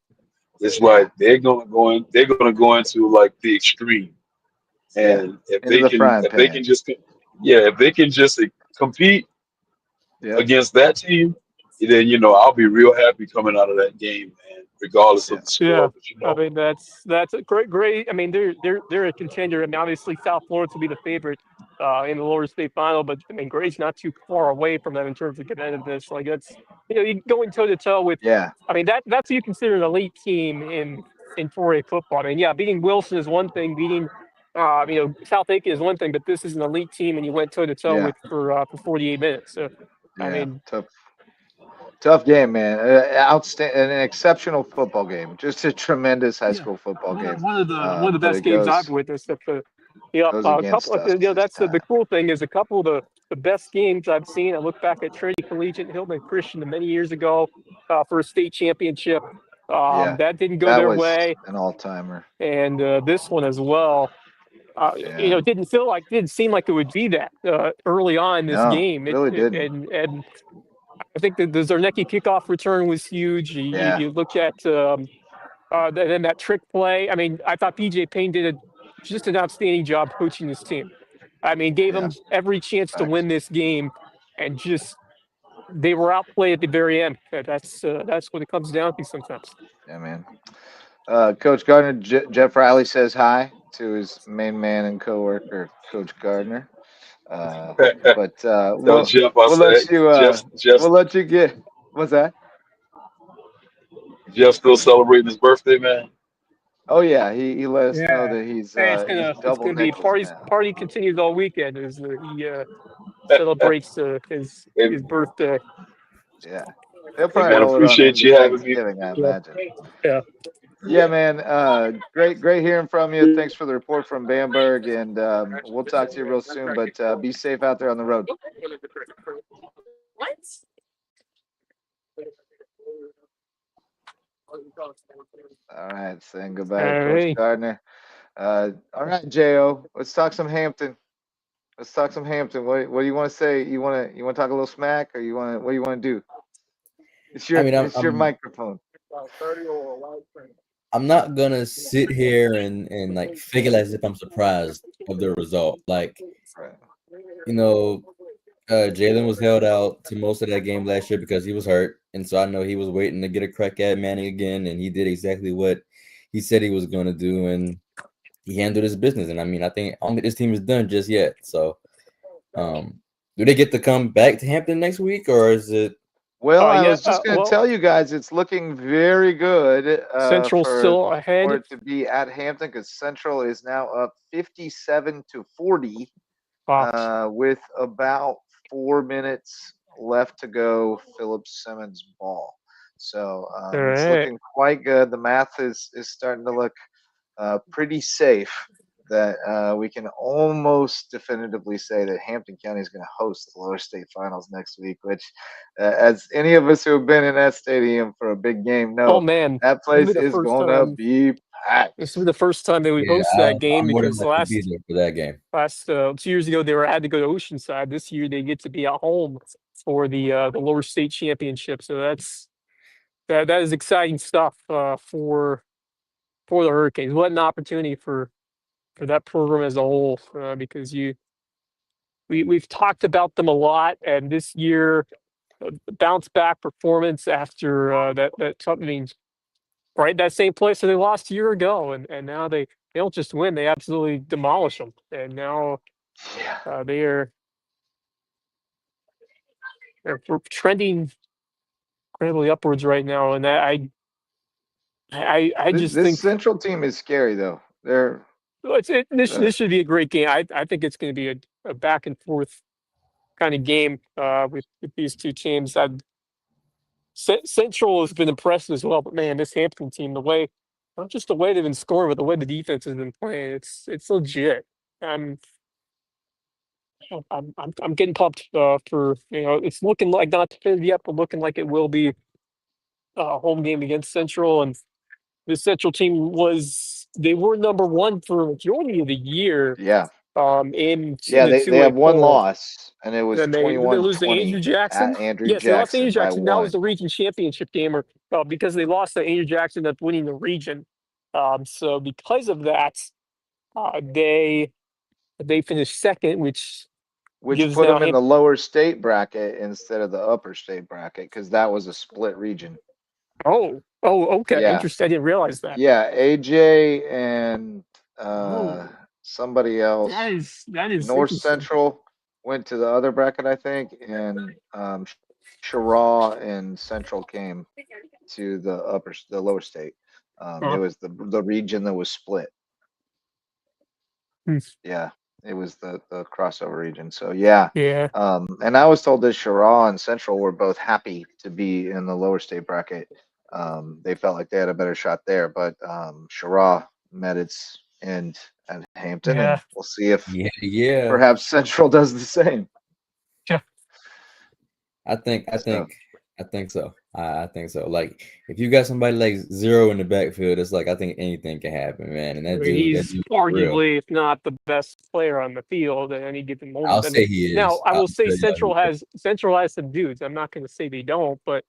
it's like they're gonna go into like the extreme, and if Into they the can, frying if they can pan. just, yeah, if they can just compete Yep. against that team, then I'll be real happy coming out of that game, man, regardless of the Yeah, score. I mean that's a great. I mean they're a contender. I mean obviously South Florida will be the favorite in the lower state final, but I mean Gray's not too far away from them in terms of competitiveness. Like that's you going toe to toe with. Yeah. I mean that's what you consider an elite team in 4A football. I mean yeah, beating Wilson is one thing, beating South Aiken is one thing, but this is an elite team, and you went toe to toe with for 48 minutes. So I mean. Tough game, man. Outstanding, an exceptional football game. Just a tremendous high school football game. One of the But best it games I've goes witnessed. A against couple. us this That's the time. cool thing is a couple of the best games I've seen. I look back at Trinity Collegiate and Hilton Christian many years ago for a state championship. That didn't go That their was way, an all-timer. and this one as well. Didn't seem like it would be that early on in this No, game. really didn't. And I think the Zarnecki kickoff return was huge. You look at then that trick play. I mean, I thought PJ Payne did just an outstanding job coaching this team. I mean, gave them every chance to win this game, and just they were outplayed at the very end. That's what it comes down to sometimes. Yeah, man. Coach Gardner, Jeff Riley says hi to his main man and coworker, Coach Gardner. But Tell Jeff I we'll let said you we'll let you get. What's that? Jeff still celebrating his birthday, man. Oh yeah, he let us know Yeah. that he's Hey, he's it's double gonna be nickels now. party continues all weekend as he celebrates Hey, his birthday. Yeah. He'll hey, probably man, roll it on appreciate into you having me. Thanksgiving, I Yeah. imagine. Yeah. Yeah, man. Great hearing from you. Thanks for the report from Bamberg, and we'll talk to you real soon. But be safe out there on the road. All right, saying goodbye to All Coach right. Gardner. All right, Jo. Let's talk some Hampton. Let's talk some Hampton. What do you want to say? You want to talk a little smack, or what do you want to do? I mean, It's your microphone. I'm not gonna sit here and like fake it as if I'm surprised of the result. Like, Right. you know, Jalen was held out to most of that game last year because he was hurt, and so I know he was waiting to get a crack at Manning again, and he did exactly what he said he was going to do, and he handled his business. And I mean, I don't think this team is done just yet. So, do they get to come back to Hampton next week, or is it? Well, I Yeah. was just going to Well, tell you guys it's looking very good Central's still for ahead. it to be at Hampton because Central is now up 57-40 Wow. with about 4 minutes left to go. Philip Simmons ball. So All it's right. looking quite good. The math is starting to look pretty safe that we can almost definitively say that Hampton County is going to host the lower state finals next week, which, as any of us who have been in that stadium for a big game Oh know, man, that this will be place the is first going to time. be packed. This will be the first time that we Yeah, host that game I'm more than because likely to be there for that game. last 2 years ago they had to go to Oceanside. This year they get to be at home for the lower state championship. So that is exciting stuff for the Hurricanes. What an opportunity for that program as a whole, because we've talked about them a lot, and this year bounce back performance after that tough. I mean, right, that same place that they lost a year ago, and now they don't just win; they absolutely demolish them. And now Yeah. they're trending incredibly upwards right now, and I just This think Central team is scary, though. this Uh, should be a great game. I think it's going to be a back and forth kind of game with these two teams. Central has been impressive as well, but man, this Hampton team, not just the way they've been scoring, but the way the defense has been playing, it's legit. I'm I'm getting pumped for it's looking like not definitive yet, but looking like it will be a home game against Central. And this Central team they were number one for a majority of the year yeah. in Yeah, the they two way have one poll. loss, and it was And they lose to Andrew 21-20 Jackson. at Andrew Yes, they lost to Andrew Jackson by Jackson. That was one. the region championship game, or because they lost to Andrew Jackson, that's winning the region. So because of that, they finished second, which Which gives put now them in him. the lower state bracket instead of the upper state bracket because that was a split region. Okay, Yeah, interesting. I didn't realize that. yeah. AJ and Oh, somebody else, that is North interesting. Central went to the other bracket, I think, and Shara and Central came to the lower state. It Uh, was the region that was split. hmm, Yeah, it was the crossover region. So yeah, yeah, and I was told that Shara and Central were both happy to be in the lower state bracket. They felt like they had a better shot there, but Shara met its end at Hampton, and yeah, we'll see if Yeah. perhaps Central does the same. yeah. I think I So think I think so. I think so. Like if you got somebody like Zero in the backfield, it's like I think anything can happen, man. And I mean, that he's dude for real. arguably, if not the best player on the field at any given I'll moment. And say he now is. I I'll will say tell y'all he is. Central has some dudes. I'm not going to say they don't, but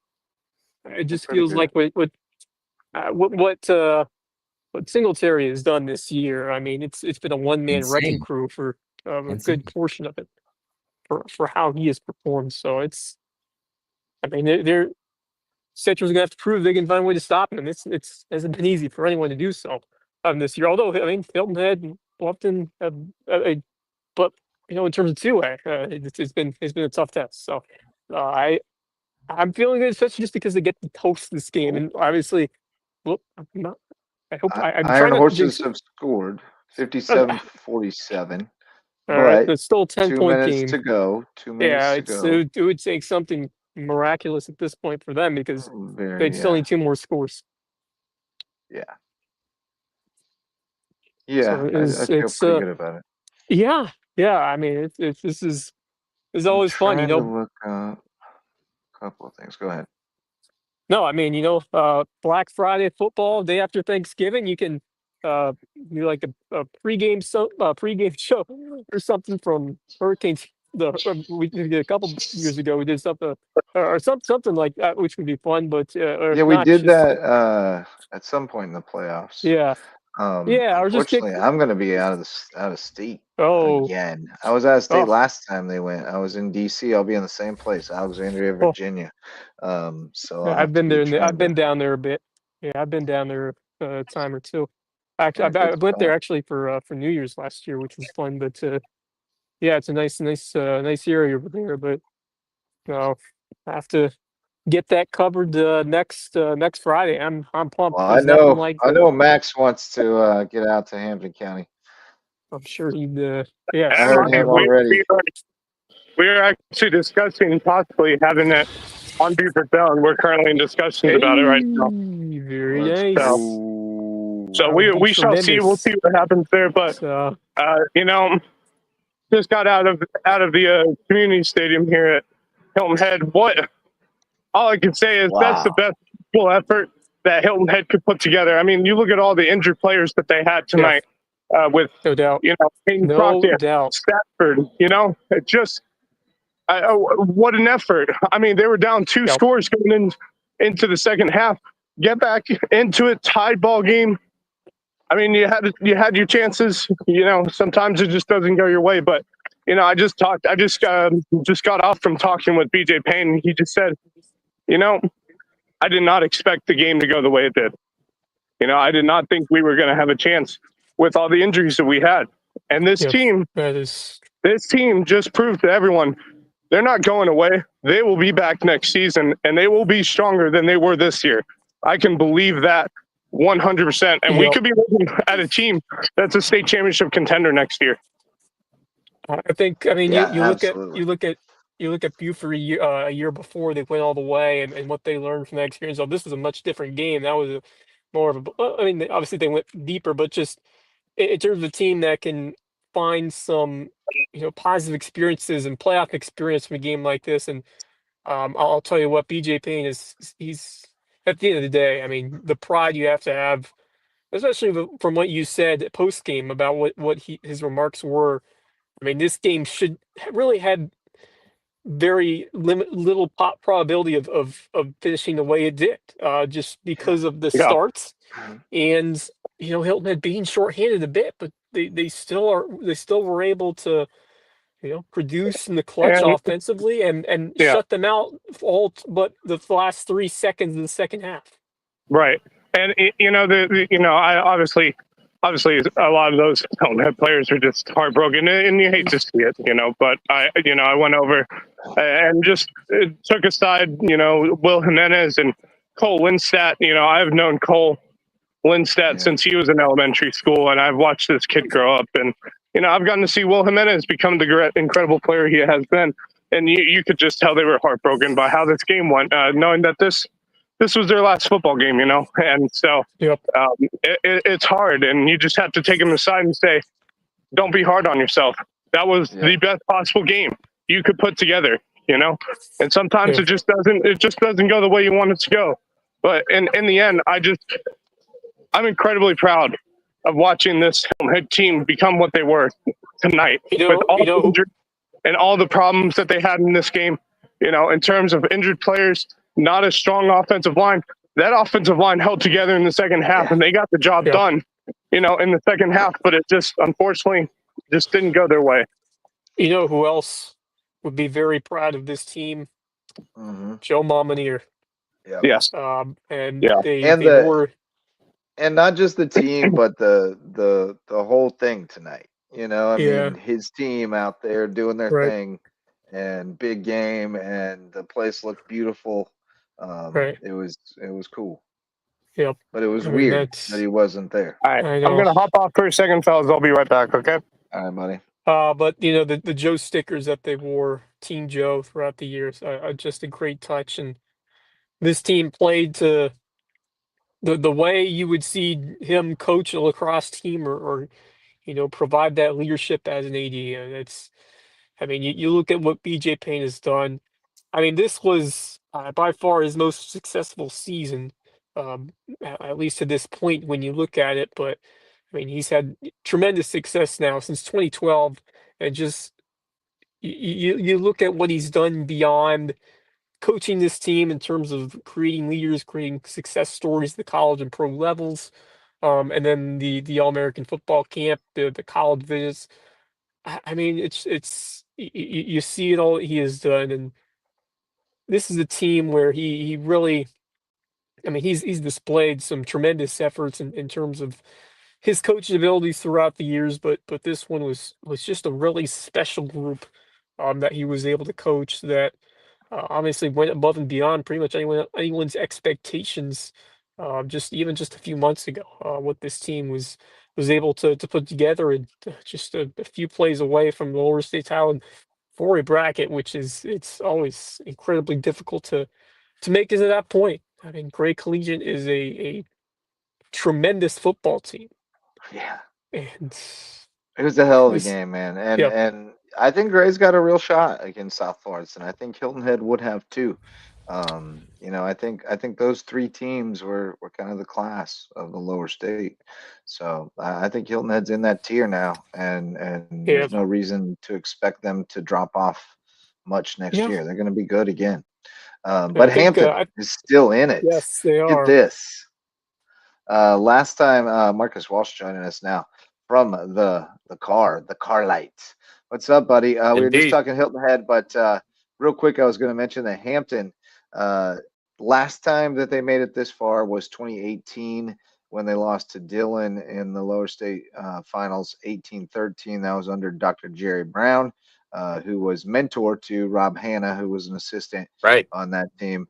it they're just pretty feels good. like what Singletary has done this year. I mean, it's been a one man wrecking Insane. crew for a good Insane. portion of it for how he has performed. So I mean, they're Central's gonna have to prove they can find a way to stop him. It's hasn't been easy for anyone to do so this year. Although I mean, Hilton Head and Bluffton have, but in terms of two way, it's been a tough test. So I'm feeling good, especially just because they get to host this game, Oh, and obviously, well, I'm not. I hope I'm Iron trying not to Horses jinx it. have scored Okay. 57-47, All right, but it's still a 2 10-point minutes game. to go. 2 Yeah, minutes to go. it would take something miraculous at this point for them because they'd Very, still need 2 more scores. yeah. So Yeah, I feel it's pretty good about it. yeah, yeah. I mean, this is I'm always fun, trying to look up a couple of things. Go ahead. No, I mean, Black Friday football, day after Thanksgiving, you can do like a pregame show or something from Hurricanes. We did a couple years ago. We did something or something like that, which would be fun. But or Yeah, if we not, did just that at some point in the playoffs. yeah, yeah, or just get Unfortunately, I'm going to be out of state oh again. I was out of state oh last time they went. I was in DC. I'll be in the same place, Alexandria, oh. Virginia. So Yeah, I'll have to be I've trying been to. down there a bit. Yeah, I've been down there a time or two. Yeah, Actually, I good went there spot. actually for New Year's last year, which was fun. But yeah, it's a nice area over there. But I have to get that covered next Friday. I'm pumped. Well, There's nothing like I know Max wants to get out to Hampton County. I'm sure he'd yeah. I And heard mind him you, already. we are actually discussing possibly having it on Beaufort Down. We're currently in discussions about it right now. Hey, very Let's So, nice. go. so That would be we shall see. We'll tremendous. see what happens there. But So just got out of the community stadium here at Hilton Head. All I can say is that's the Wow. best full effort that Hilton Head could put together. I mean, you look at all the injured players that they had yeah, tonight with no doubt, Hayden no Proctor, doubt. Stafford. It just what an effort. I mean, they were down two Yep. scores going into the second half. Get back into it, tied ball game. I mean, you had your chances. Sometimes it just doesn't go your way. But I just got off from talking with BJ Payne. He just said, I did not expect the game to go the way it did. I did not think we were going to have a chance with all the injuries that we had. And this Yep. team That is just proved to everyone they're not going away. They will be back next season, and they will be stronger than they were this year. I can believe that 100%. And we yep. could be looking at a team that's a state championship contender next year. I think. I mean, Yeah, you look at absolutely. Beaufort a year before they went all the way, and what they learned from that experience. So this was a much different game. That was more of a. I mean, obviously they went deeper, but just in terms of a team that can find some positive experiences and playoff experience from a game like this. And I'll tell you what, BJ Payne he's at the end of the day. I mean, the pride you have to have, especially from what you said post game about what his remarks were. I mean, this game should really had very little probability of finishing the way it did, just Yeah. because of the Yeah. starts. And Hilton had been shorthanded a bit, but they still were able to produce in the clutch And offensively and yeah, shut them out but the last 3 seconds of the second half. right. And I obviously a lot of those Head players are just heartbroken, and you hate to see it, But I went over and just took aside, Will Jimenez and Cole Lindstadt. I've known Cole Lindstadt Yeah. since he was in elementary school, and I've watched this kid grow up. And I've gotten to see Will Jimenez become the incredible player he has been. And you could just tell they were heartbroken by how this game went, knowing that this was their last football game, And so Yep. it's hard, and you just have to take them aside and say, "Don't be hard on yourself. That was Yeah. the best possible game you could put together." And sometimes Yeah. it just doesn't go the way you want it to go. But in the end, I'm incredibly proud of watching this Head team become what they were tonight, with all the injuries and all the problems that they had in this game. In terms of injured players, not a strong offensive line. That offensive line held together in the second half, Yeah. and they got the job Yeah. done. In the second half, but it just unfortunately just didn't go their way. You know who else would be very proud of this team? Mm-hmm. Joe Mominier. Yeah. Yes. And Yeah. they were. And not just the team, but the whole thing tonight. I Yeah. mean, his team out there doing their Right. thing, and big game, and the place looked beautiful. Right. It was cool. Yep. but it was I mean, weird that he wasn't there. All right, I I'm know. gonna hop off for a second, fellas. I'll be right back. Okay. All right, buddy. But the Joe stickers that they wore, Team Joe, throughout the years, are just a great touch. And this team played to the way you would see him coach a lacrosse team, or provide that leadership as an AD. And I mean, you look at what BJ Payne has done. I mean, this was by far his most successful season, at least to this point when you look at it. But I mean, he's had tremendous success now since 2012, and just you look at what he's done beyond coaching this team in terms of creating leaders, creating success stories at the college and pro levels, and then the All American football camp, the college visits. I mean, you see it all that he has done, and this is a team where he really, I mean, he's displayed some tremendous efforts in terms of his coaching abilities throughout the years, but this one was just a really special group that he was able to coach that obviously went above and beyond pretty much anyone's expectations. Just a few months ago, what this team was able to put together, and just a few plays away from the lower state title for a bracket, which is it's always incredibly difficult to make it to that point. I mean, Gray Collegiate is a tremendous football team, Yeah, and it was a hell of a this, game, man. And yeah, and I think Gray's got a real shot against South Florence, and I think Hilton Head would have too. I think those three teams were kind of the class of the lower state. So I think Hilton Head's in that tier now, and yeah, there's no reason to expect them to drop off much next yeah. year. They're going to be good again. I But think Hampton is still in it. yes, they Get are. this. Last time, Marcus Walsh joining us now from the car light. What's up, buddy? We were just Indeed. talking Hilton Head, but real quick, I was going to mention that Hampton, uh, last time that they made it this far was 2018 when they lost to Dillon in the lower state finals 18-13. That was under Dr. Jerry Brown, who was mentor to Rob Hanna, who was an assistant Right. on that team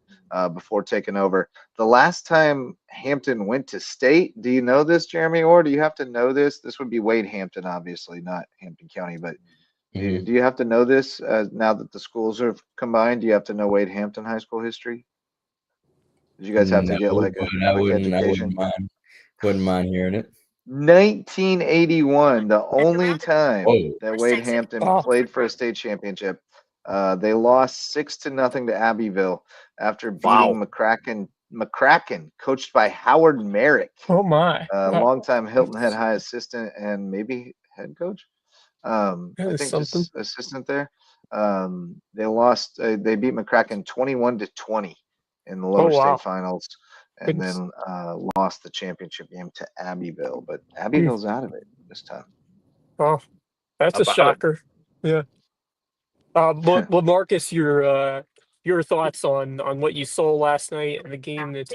before taking over. The last time Hampton went to state, do you know this, Jeremy, or do you have to know this? This would be Wade Hampton, obviously, not Hampton County, but do you have to know this now that the schools are combined? Do you have to know Wade Hampton high school history? Did you guys have to get No, like but a I quick wouldn't. I education? wouldn't mind hearing it. 1981, the only time Whoa. that Wade Hampton Oh, played for a state championship. They lost 6-0 to Abbeville after Wow. beating McCracken, coached by Howard Merrick, oh my, wow, longtime Hilton Head High assistant and maybe head coach. that I is think something. just assistant there. They lost. They beat McCracken 21-20 in the Oh lower wow, state finals, and goodness. then lost the championship game to Abbeville. But Mm, Abbeville's out of it this time. well, that's How a about it? shocker. Yeah. But Marcus, your thoughts on what you saw last night and the game that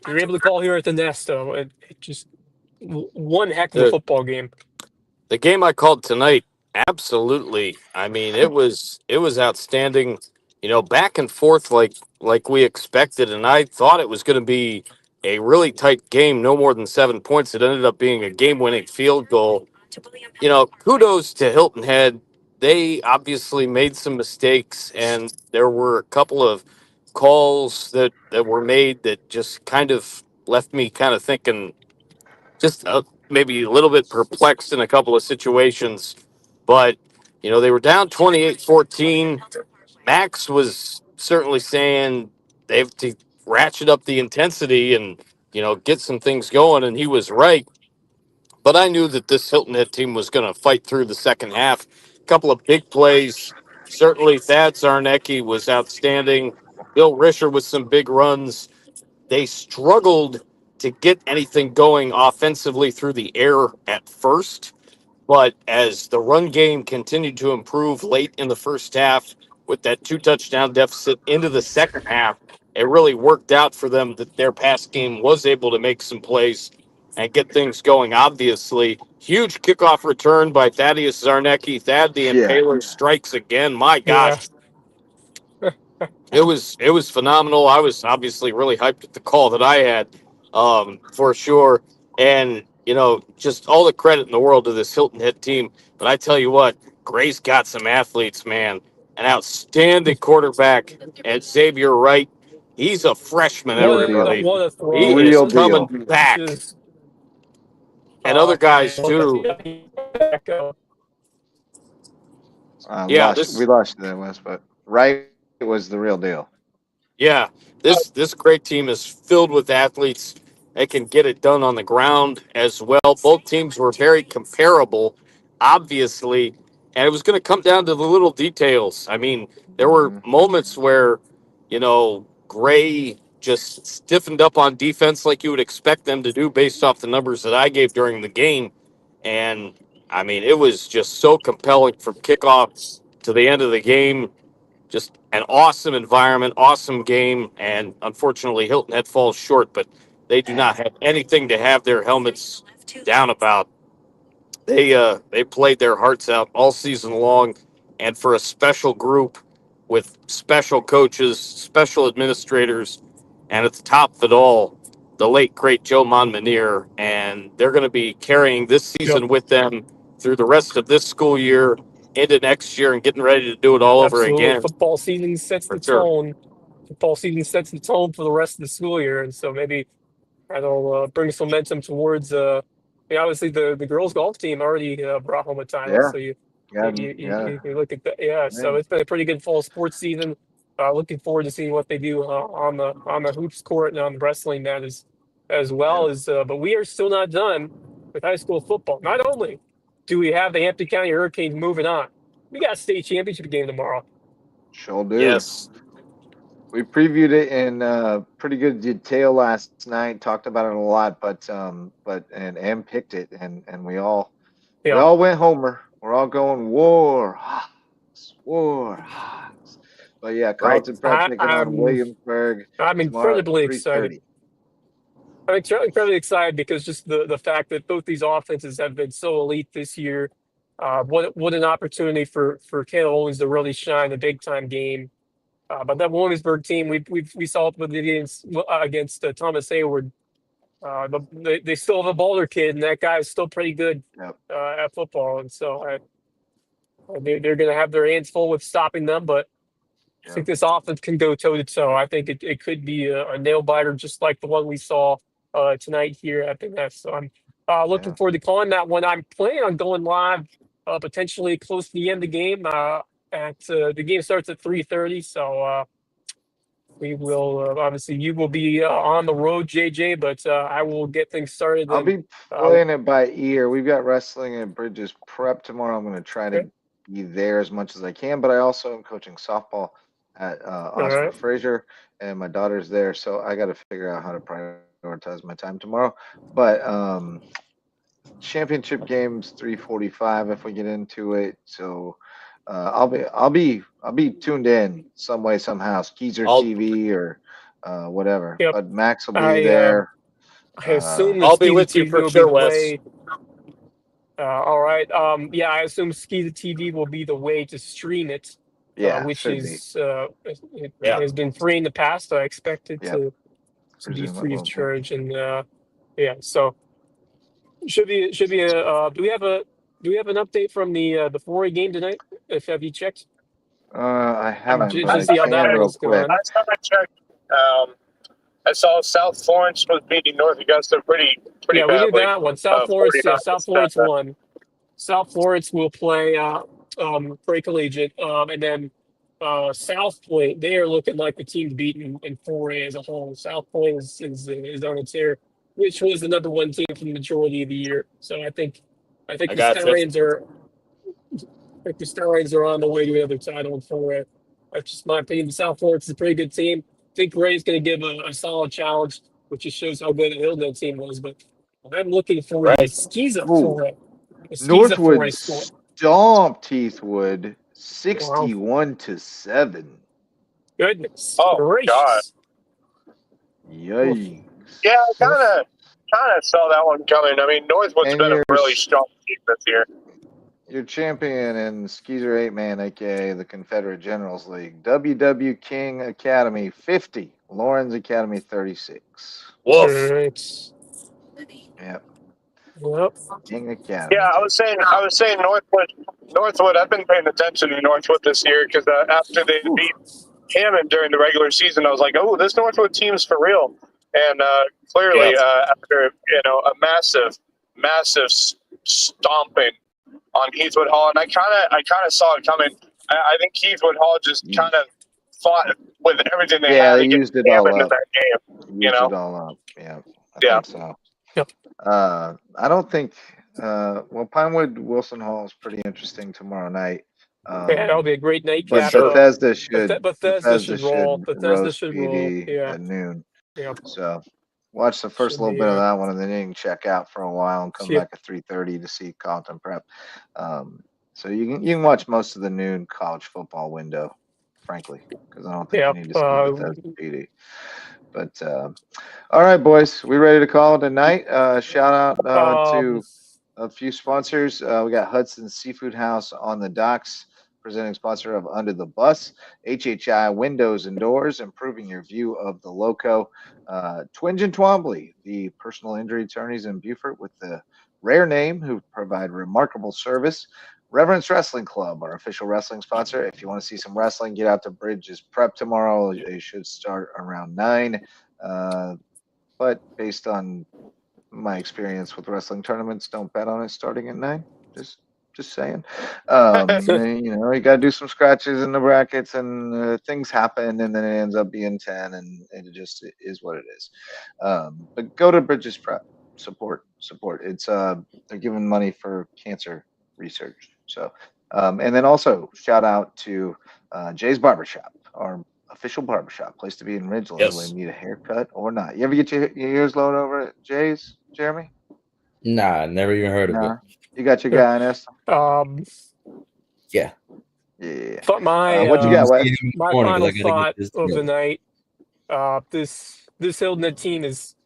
you're able to call here at the Nest. It just one heck of a The football game. the game I called tonight, absolutely. I mean, it was outstanding. Back and forth like we expected, and I thought it was going to be a really tight game, no more than 7 points. It ended up being a game-winning field goal. Kudos to Hilton Head. They obviously made some mistakes, and there were a couple of calls that were made that just kind of left me kind of thinking, just maybe a little bit perplexed in a couple of situations. But, they were down 28-14. Max was certainly saying they have to ratchet up the intensity and, get some things going, and he was right. But I knew that this Hilton Head team was going to fight through the second half. A couple of big plays. Certainly, Thad Zarnecki was outstanding. Bill Risher with some big runs. They struggled to get anything going offensively through the air at first. But as the run game continued to improve late in the first half with that 2 touchdown deficit into the second half, it really worked out for them that their pass game was able to make some plays and get things going. Obviously, huge kickoff return by Thaddeus Zarnecki. Thad the Yeah, Impaler strikes again. My Yeah. gosh, it was phenomenal. I was obviously really hyped at the call that I had. for sure. And, just all the credit in the world to this Hilton Head team. But I tell you what, Gray's got some athletes, man. An outstanding quarterback at Xavier Wright. He's a freshman, Real deal. everybody. What a He throw! is Real coming deal. back. Just And other I guys, love that. too. Yeah, We this lost you there, Wes, but Wright was the real deal. Yeah, this great team is filled with athletes that can get it done on the ground as well. Both teams were very comparable, obviously, and it was going to come down to the little details. I mean, there were Hmm. moments where, Gray just stiffened up on defense like you would expect them to do based off the numbers that I gave during the game. And I mean, it was just so compelling from kickoff to the end of the game. Just an awesome environment, awesome game, and unfortunately Hilton Head falls short, but they do not have anything to have their helmets down about. They played their hearts out all season long, and for a special group with special coaches, special administrators, and at the top of it all, the late great Joe Monmonier, and they're going to be carrying this Yep, season with them through the rest of this school year into next year and getting ready to do it all over absolutely. again Football season sets for the sure. tone. Football season sets the tone for the rest of the school year, and so maybe that'll bring some momentum towards. Obviously the girls golf team already brought home a title, Yeah, so you yeah, you, you, yeah. you you look at that. Yeah, so Man, it's been a pretty good fall sports season. Looking forward to seeing what they do on the hoops court and on the wrestling mat as yeah. well as. But we are still not done with high school football. Not only do we have the Hampton County Hurricanes moving on, we got a state championship game tomorrow. Sure do. Yes, We previewed it in pretty good detail last night. Talked about it a lot, but picked it, and we Yeah, all went Homer. We're all going War Hawks, War Hawks. But yeah, right. Colleton Prep I, taking on I'm Williamsburg I'm tomorrow at incredibly excited. 3:30. I'm incredibly excited because just the fact that both these offenses have been so elite this year. What an opportunity for Caleb Owens to really shine a big time game. But that Williamsburg team, we saw it with against Thomas Hayward. They still have a Boulder kid, and that guy is still pretty good Yep, at football. And so they're going to have their hands full with stopping them. But I yep, think this offense can go toe to toe. I think it could be a nail biter, just like the one we saw tonight here at the Nest. So I'm looking yeah. forward to calling that one. I'm planning on going live potentially close to the end of the game. At the game starts at 3:30, so we will obviously you will be on the road, JJ, but I will get things started I'll and be uh, playing it by ear. We've got wrestling at Bridges Prep tomorrow. I'm going to try okay. to be there as much as I can, but I also am coaching softball at All Oscar right. Fraser, and my daughter's there, so I got to figure out how to prioritize my time tomorrow. But championship games 3:45 if we get into it. So I'll be tuned in some way somehow, Skeezer I'll TV or whatever. Yep. But Max will be I there. I assume the I'll be Ski with you TV for will be sure, the Wes. way. All right. Yeah, I assume SCISA TV will be the way to stream it, Yeah, which should be. is it Yeah. has been free in the past. I expect it Yep, to be presume it free of will be. charge, and yeah, so should be a. Do we have an update from the 4A game tonight? If have you checked? I haven't, but Just I see how that can real one's quick. going. Last time I checked, I saw South Florence was beating North Augusta pretty Yeah, we did badly. that one. South Florence, 49 yeah, South to Florence 7. won. South Florence will play Gray Collegiate, and then South Point. They are looking like the team to beat in 4A as a whole. South Point is on its tear, which was the number one team for the majority of the year. So I think I the got you. Stallions are I think the Stallions are on the way to another title in 4A. That's just my opinion. The South Florence is a pretty good team. I think Gray's going to give a solid challenge, which just shows how good the Hillsdale team was. But I'm looking for the Right. SCISA Ooh, 4A. The SCISA Northwood 4A score. stomped Heathwood Wow. 61-7. Goodness Oh God! gracious. Oof. Yikes. Yeah, I Oof. kind of saw that one coming. I mean, Northwood's And been a you're really strong team this year. your champion in Skeezer 8-man, aka the Confederate Generals League, WW King Academy 50, Lawrence Academy 36. Woof. It's, Yep, yep. King Yeah, Academy. I was saying Northwood. I've been paying attention to Northwood this year because after they Whew. beat Hammond during the regular season, I was like, oh, this Northwood team's for real. And clearly, Yep. after a massive stomping on Heathwood Hall, and I kind of saw it coming. I think Heathwood Hall just kind of fought with everything they Yeah, had they to get used it all Hammond in up. that game. Used it all up. Yeah, I Yeah. think so. Yep. I don't think. Well, Pinewood Wilson Hall is pretty interesting tomorrow night. Yeah, that'll be a great But nightcap. Bethesda should Bethesda should roll. Bethesda roast should roll. BD Yeah. at noon. Yep. So watch the first Should little be, bit of that one, and then you can check out for a while and come Yep. back at 3:30 to see Colleton Prep. So you can watch most of the noon college football window, frankly, because I don't think Yep. you need to see Bethesda PD. But all right, boys, we ready to call it a night? Shout out to a few sponsors. We got Hudson Seafood House on the docks, presenting sponsor of Under the Bus. HHI Windows and Doors, improving your view of the Lowco. Twinge and Twombly, the personal injury attorneys in Beaufort with the rare name who provide remarkable service. Reverence Wrestling Club, our official wrestling sponsor. If you want to see some wrestling, get out to Bridges Prep tomorrow. It should start around 9. But based on my experience with wrestling tournaments, don't bet on it starting at 9. Just saying. You got to do some scratches in the brackets, and things happen, and then it ends up being 10, and it just is what it is. But go to Bridges Prep. Support. It's they're giving money for cancer research. So, and then also shout out to Jay's Barbershop, our official barbershop, place to be in Ridgeland, Yes. whether you need a haircut or not. You ever get your ears blown over at Jay's, Jeremy? Nah, never even heard of it. Nah. You got your guy in Eston? Yeah. Yeah. But what you got, Wes? my final thought of the night. This Hilton Head team has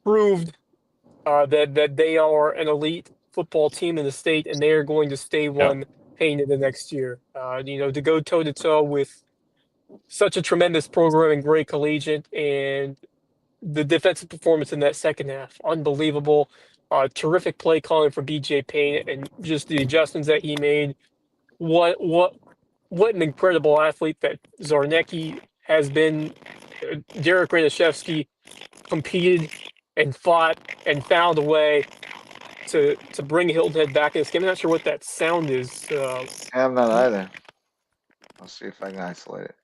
proved that they are an elite football team in the state, and they are going to stay one heading into the next year. To go toe to toe with such a tremendous program in Gray Collegiate, and the defensive performance in that second half, unbelievable. Terrific play calling from BJ Payne, and just the adjustments that he made. What an incredible athlete that Zarnecki has been. Derek Ranishevsky competed and fought and found a way to bring Hilton Head back in this game. I'm not sure what that sound is. I'm not either. I'll see if I can isolate it.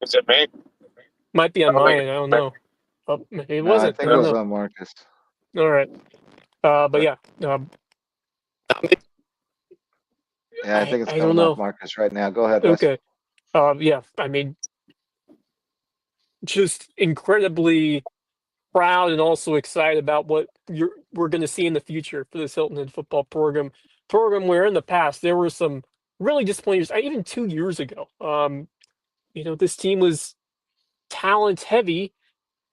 Is it me? Might be on my end. I don't know. Maybe it No, wasn't. I think I it don't was know. on Marcus. All right. But yeah. Yeah, I think it's I coming don't know. off Marcus right now. Go ahead, Wes. Okay. Yeah. I mean, just incredibly proud and also excited about what we're going to see in the future for this Hilton Head football program where in the past there were some really disappointing years, even 2 years ago. This team was talent heavy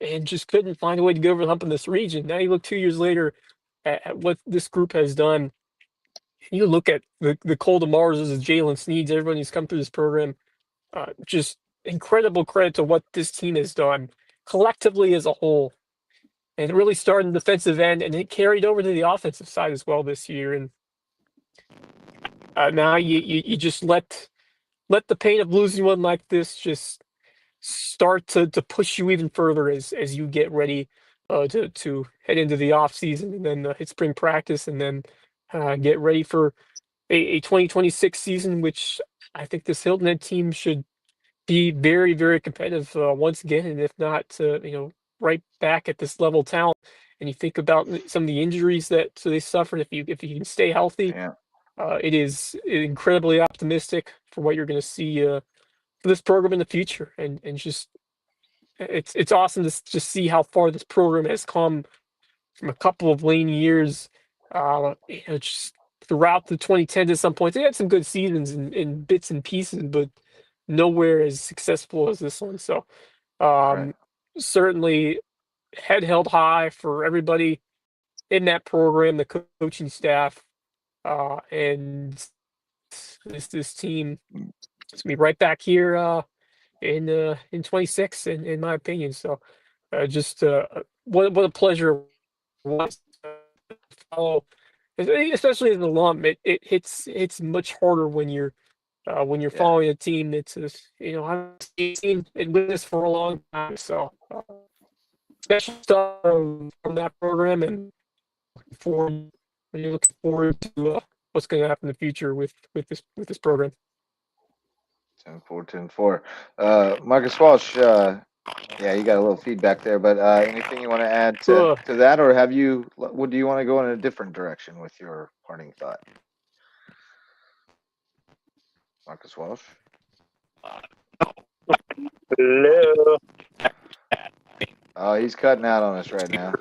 and just couldn't find a way to go over the hump in this region. Now you look 2 years later at what this group has done. You look at the Cole DeMars, Jalen Sneeds, everyone who's come through this program. Just incredible credit to what this team has done collectively as a whole. And it really started in the defensive end, and it carried over to the offensive side as well this year. And now you just let the pain of losing one like this just start to push you even further as you get ready to head into the off season, and then hit spring practice, and then get ready for a 2026 season, which I think this Hilton Head team should be very, very competitive once again, and if not, right back at this level of talent. And you think about some of the injuries that they suffered. If you can stay healthy, Yeah. it is incredibly optimistic for what you're going to see for this program in the future. And just it's awesome to just see how far this program has come from a couple of lean years. Just throughout the 2010s at some points, they had some good seasons in bits and pieces, but nowhere as successful as this one. So certainly head held high for everybody in that program, the coaching staff, and this team is gonna be right back here in 26, in my opinion. So just what a pleasure it was to follow, especially as an alum. It's much harder when you're Yeah. following a team that's I've seen and witnessed this for a long time. So special stuff from that program, and forward when you're looking forward to what's going to happen in the future with this program. 10-4, 10-4. Marcus Walsh, yeah, you got a little feedback there, but anything you want to add to that, or do you want to go in a different direction with your parting thought? Marcus Walsh? Hello. Oh, he's cutting out on us right now.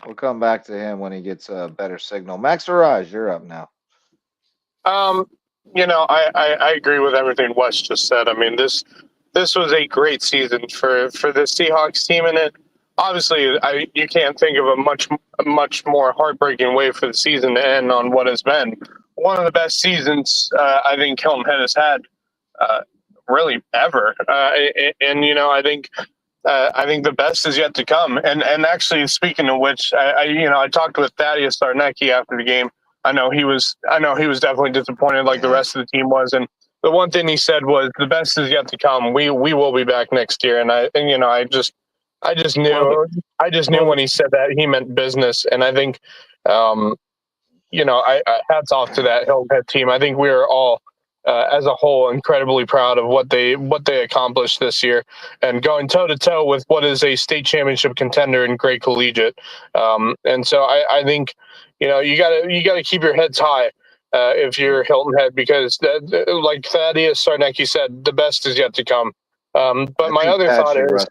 We'll come back to him when he gets a better signal. Max Araj, you're up now. I agree with everything Wes just said. I mean, this was a great season for the Seahawks team, and obviously you can't think of a much more heartbreaking way for the season to end on what has been one of the best seasons I think Hilton Head has had really ever. I think the best is yet to come. And actually, speaking of which, I talked with Thaddeus Sarnecki after the game. I know he was definitely disappointed, like the rest of the team was. And the one thing he said was, "The best is yet to come. We will be back next year." And I just knew when he said that he meant business. And I think, I hats off to that Hilton Head team. I think we are all, as a whole, incredibly proud of what they accomplished this year, and going toe to toe with what is a state championship contender in Gray Collegiate. And so I think, you gotta keep your heads high if you're Hilton Head, because like Thaddeus Sarnecki said, the best is yet to come. But my other thought is,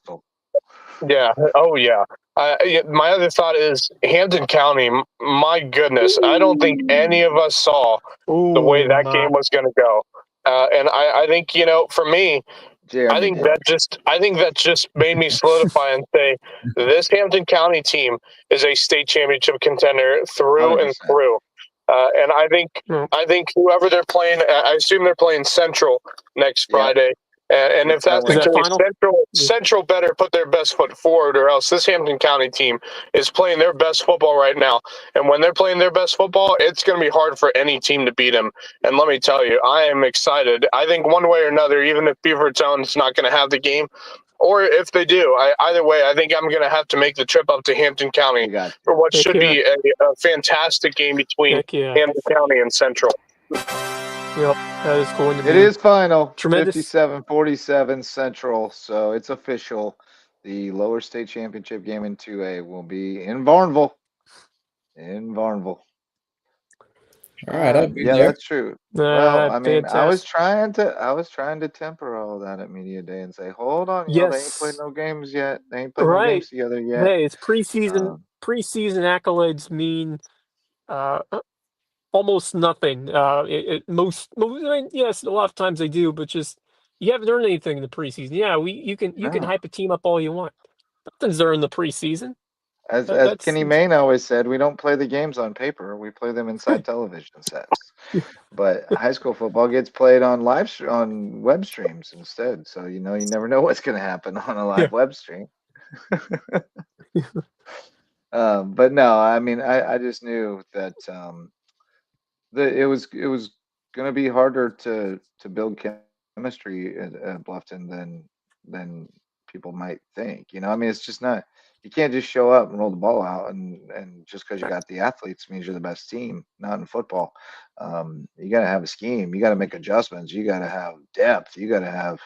yeah, oh yeah. My other thought is Hampton County. My goodness, I don't think any of us saw the way that game was going to go. And I think, for me, I think that just made me solidify and say this Hampton County team is a state championship contender through 100%. And through. And I think whoever they're playing, I assume they're playing Central next Friday. And if that's the case, Central better put their best foot forward, or else this Hampton County team is playing their best football right now. And when they're playing their best football, it's going to be hard for any team to beat them. And let me tell you, I am excited. I think one way or another, even if Beaufort is not going to have the game, or if they do, either way, I think I'm going to have to make the trip up to Hampton County for what should be a fantastic game between Hampton County and Central. Yep, that is going to be. It is final. Tremendous. 57-47 Central, so it's official. The lower state championship game in 2A will be in Varnville. All right, I'll be there. That's true. Well, I mean, fantastic. I was trying to temper all that at media day and say, hold on, they ain't played no games yet. They ain't played no games together yet. Hey, it's preseason. Preseason accolades mean almost nothing. Most, I mean, yes, a lot of times they do, but just you haven't earned anything in the preseason. Yeah, you can hype a team up all you want. Nothing's earned in the preseason. As Kenny Mayne always said, we don't play the games on paper; we play them inside television sets. But high school football gets played on web streams instead. So you never know what's going to happen on a live web stream. But no, I mean, I just knew that it was going to be harder to build chemistry at Bluffton than people might think. I mean, it's just not. You can't just show up and roll the ball out, and just because you got the athletes means you're the best team. Not in football. You got to have a scheme. You got to make adjustments. You got to have depth. You got to have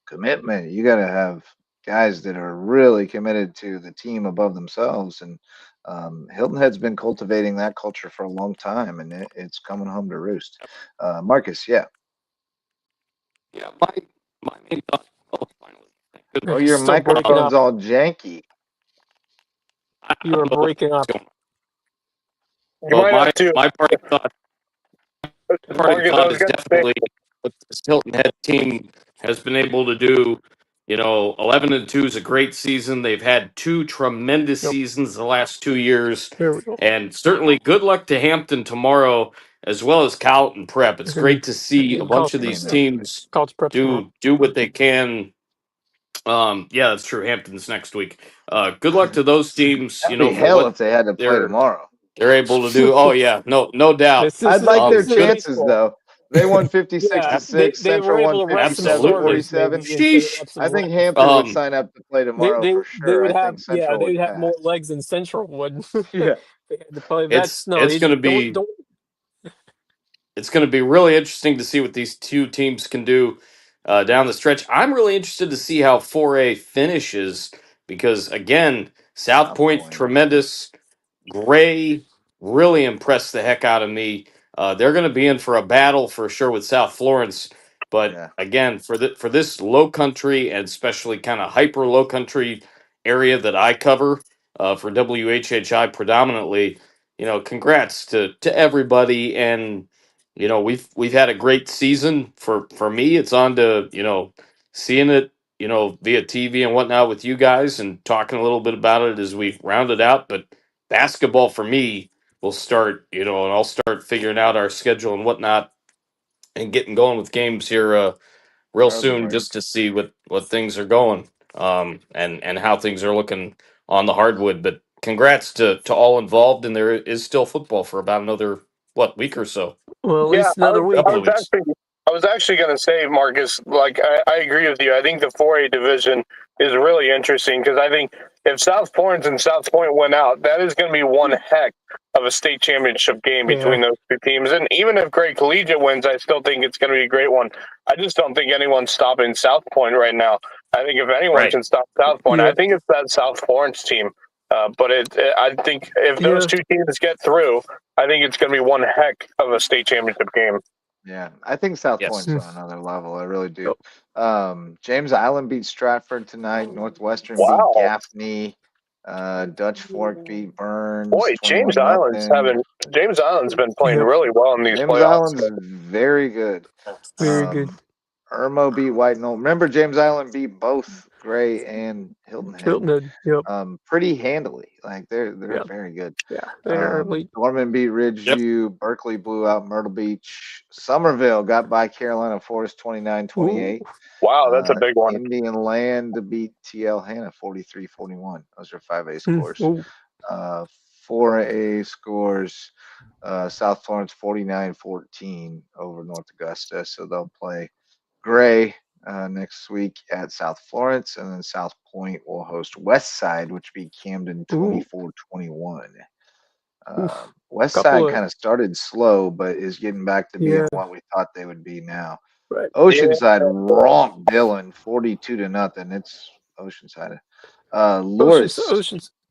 commitment. You got to have guys that are really committed to the team above themselves. And Hilton Head's been cultivating that culture for a long time, and it's coming home to roost. Marcus, yeah. My main thought. Oh, your microphone's all janky. You are breaking up. Well, my parting thought is definitely what this Hilton Head team has been able to do. 11-2 is a great season. They've had two tremendous seasons the last 2 years. There we go. And certainly good luck to Hampton tomorrow as well as Colleton Prep. It's great to see a bunch of College these Prep, yeah. teams College Prep tomorrow. do what they can. Yeah, that's true. Hampton's next week. Good luck to those teams. That'd be For hell what if they had to play they're tomorrow. able to do. Oh yeah, no doubt. This I'd is like this their is Good. chances baseball. though. They won 56 Yeah, to 6. they were Central won able to rest some 57 Absolutely. starters 47. maybe instead of Sheesh. have some I think legs. Hampton would sign up to play They tomorrow they for they sure. would I have think Central they'd would have more pass. legs than Central would. Yeah. They had to play. It's That's no, it's you going to don't be don't. it's going to be really interesting to see what these two teams can do down the stretch. I'm really interested to see how 4A finishes because again, South South Point Point. tremendous. Gray really impressed the heck out of me. They're going to be in for a battle for sure with South Florence. But Yeah. again, for this low country and especially kind of hyper low country area that I cover for WHHI predominantly, congrats to everybody. And we've had a great season. For me, it's on to seeing it via TV and whatnot with you guys and talking a little bit about it as we round it out. But basketball for me will start, and I'll start figuring out our schedule and whatnot and getting going with games here real Early soon bird. just to see what things are going and how things are looking on the hardwood. But congrats to all involved, and there is still football for about another week or so. Well, at Yeah, least another week. Couple of weeks. I was actually going to say, Marcus, like I agree with you. I think the 4A division is really interesting because I think if South Florence and South Point went out, that is going to be one heck of a state championship game between those two teams. And even if Gray Collegiate wins, I still think it's going to be a great one. I just don't think anyone's stopping South Point right now. I think if anyone Right. can stop South Point, Yeah. I think it's that South Florence team. But I think if those two teams get through, I think it's going to be one heck of a state championship game. Yeah, I think South Yes. Point's on another level. I really do. James Island beat Stratford tonight. Northwestern beat Gaffney. Dutch Fork beat Burns. Boy, James Island's 21-0. been playing really well in these James playoffs. Island's very good. Very good. Irmo beat White Knoll. Remember, James Island beat both Gray and Hilton Head. Hilton Head, yep. Pretty handily. Like they're very good. Yeah, they are elite. Norman beat Ridgeview. Berkeley blew out Myrtle Beach. Somerville got by Carolina Forest 29-28. Wow, that's a big one. Indian Land beat TL Hannah 43-41. Those are 5A scores. 4A scores. South Florence 49-14 over North Augusta. So they'll play Gray next week at South Florence, and then South Point will host West Side, which beat Camden 24-21. West Side kind of started slow, but is getting back to being what we thought they would be now. Right. Oceanside romped Dillon 42-0. It's Oceanside.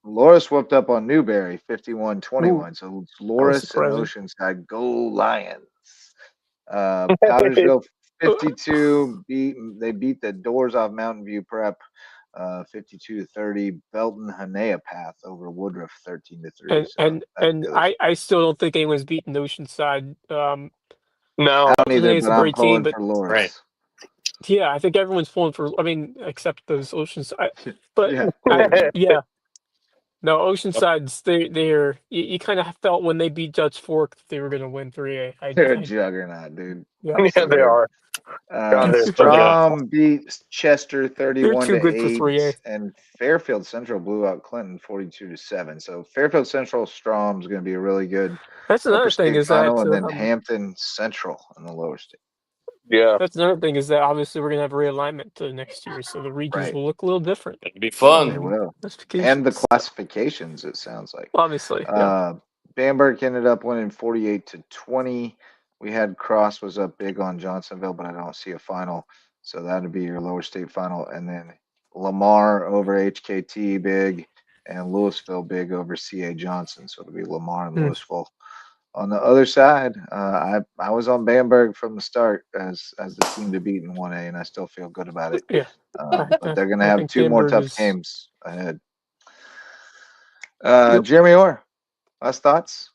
Loris whooped up on Newberry 51-21. So it's Loris and Oceanside go Lions. Powdersville 52 they beat the doors off Mountain View Prep 52-30. Belton Hanea Path over Woodruff 13-3. And I still don't think anyone's beaten Oceanside. No, I don't either, it's but a I'm great team, pulling for Loris. Right. Yeah, I think everyone's pulling for. I mean, except those Oceanside. But no, Oceanside's they're you kind of felt when they beat Dutch Fork that they were going to win 3A. They're a juggernaut, dude. Yeah, they are. Strom beat Chester They're too good for 31-8, 3A. and Fairfield Central blew out Clinton 42-7. So Fairfield Central Strom is going to be a really good. That's another thing is final, that and then Hampton Central in the lower state. Yeah, that's another thing is that obviously we're going to have realignment to next year, so the regions will look a little different. It'll be fun. They will, and the classifications. It sounds like obviously. Bamberg ended up winning 48-20. We had Cross was up big on Johnsonville, but I don't see a final. So that'd be your lower state final. And then Lamar over HKT big, and Louisville big over CA Johnson. So it'll be Lamar and Louisville. On the other side, I was on Bamberg from the start as the team to beat in 1A, and I still feel good about it. Yeah. But they're going to have two more tough games ahead. Yep. Jeremy Orr, last thoughts?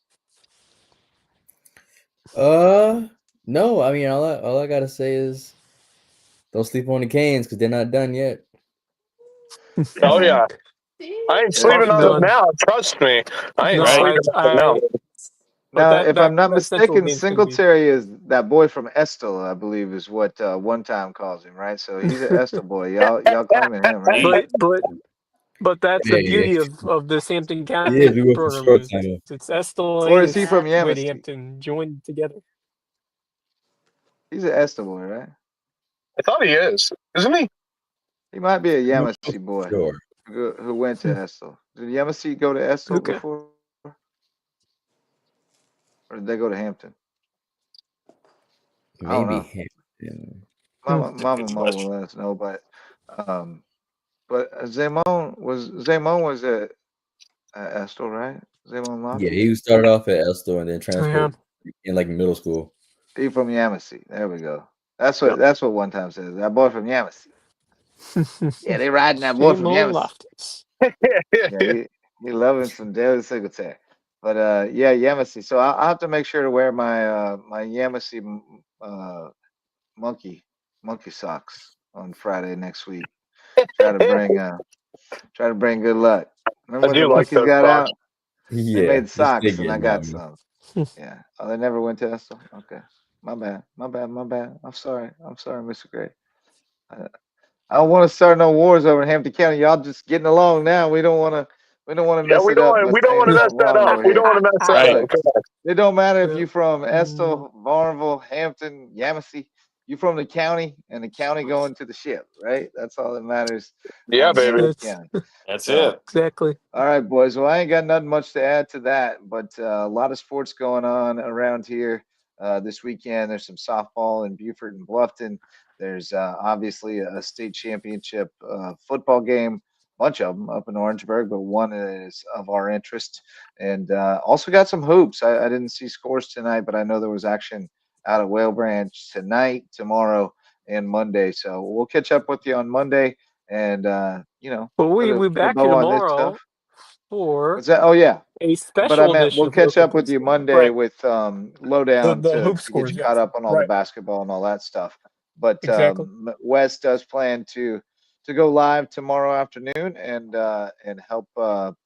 No. I mean, all I gotta say is don't sleep on the Canes because they're not done yet. Oh yeah, I ain't sleeping on them now. Trust me, I ain't sleeping on them now. Now, if I'm not that Central mistaken, game's gonna be. Singletary is that boy from Estill, I believe, is what One Time calls him, right? So he's an Estill boy. Y'all claiming him, right? But that's the Yeah, beauty of this Hampton yeah, County we went for program short is time. it's Estill Or and is he it's from Grady Yamasee? Hampton joined together. He's an Estill boy, right? I thought he is, isn't he? He might be a We went Yamasee boy for sure. who went to Estill. Did Yamasee go to Estill Okay. before? Or did they go to Hampton? I don't Maybe know. Hampton. Mama Mo will let us know, um, but Zamon was at Estill, right? Zamon Yeah, Mafia. he started off at Estill and then Yeah. transferred in like middle school. He from Yamasee. There we go. Yep. That's what One Time says. That boy from Yamasee. Yeah, they riding that boy Same from old Yamasee. Loftus. Yeah, he loving some Daily Singletary. But yeah, Yamasee. So I'll have to make sure to wear my my Yamasee monkey socks on Friday next week. Try to bring good luck. Remember I when the do like monkeys those got socks. out? They Yeah, made just they socks and I getting got on me. some. Yeah. Oh, they never went to Estill? Okay. My bad. My bad. My bad. I'm sorry. I'm sorry, Mr. Gray. I, I don't want to start no wars over in Hampton County. Y'all just getting along now. We don't want to Yeah, mess it up by we don't saying want to mess something that wrong up. over We don't here. want to mess that Right. up. Correct. It don't matter if Yeah. you from Mm. Estill, Varnville, Hampton, Yamasee. You from the county, and the county going to the ship, right? That's all that matters Yeah, in baby. Hampton That's County. That's So, it. exactly. all right, boys. Well, I ain't got nothing much to add to that, but a lot of sports going on around here this weekend. There's some softball in Beaufort and Bluffton. There's obviously a state championship football game, bunch of them up in Orangeburg, but one is of our interest. And also got some hoops. I didn't see scores tonight, but I know there was action out of Whale Branch tonight, tomorrow, and Monday. So we'll catch up with you on Monday and, But we put a back here bow on this stuff. tomorrow for What's that? Oh yeah. a But I special meant edition we'll of catch Local up with you Pigskin. Monday Right. with lowdown The hoop to get scores, you yes. caught up on all the Right. basketball and all that stuff. But Exactly. Wes does plan to go live tomorrow afternoon and help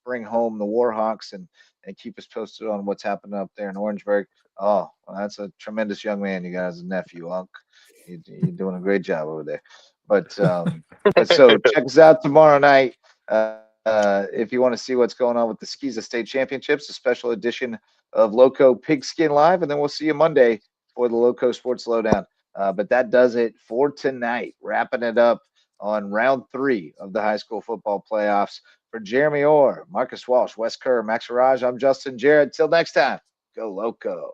bring home the Warhawks and keep us posted on what's happening up there in Orangeburg. Oh, well, that's a tremendous young man you got as a nephew, Unc. You're doing a great job over there. But so check us out tomorrow night. If you want to see what's going on with the SCISA State Championships, a special edition of Lowco Pigskin Live, and then we'll see you Monday for the Lowco Sports Lowdown. But that does it for tonight, wrapping it up on round 3 of the high school football playoffs. For Jeremy Orr, Marcus Walsh, Wes Kerr, Max Raj, I'm Justin Jarrett. Till next time, go Lowco.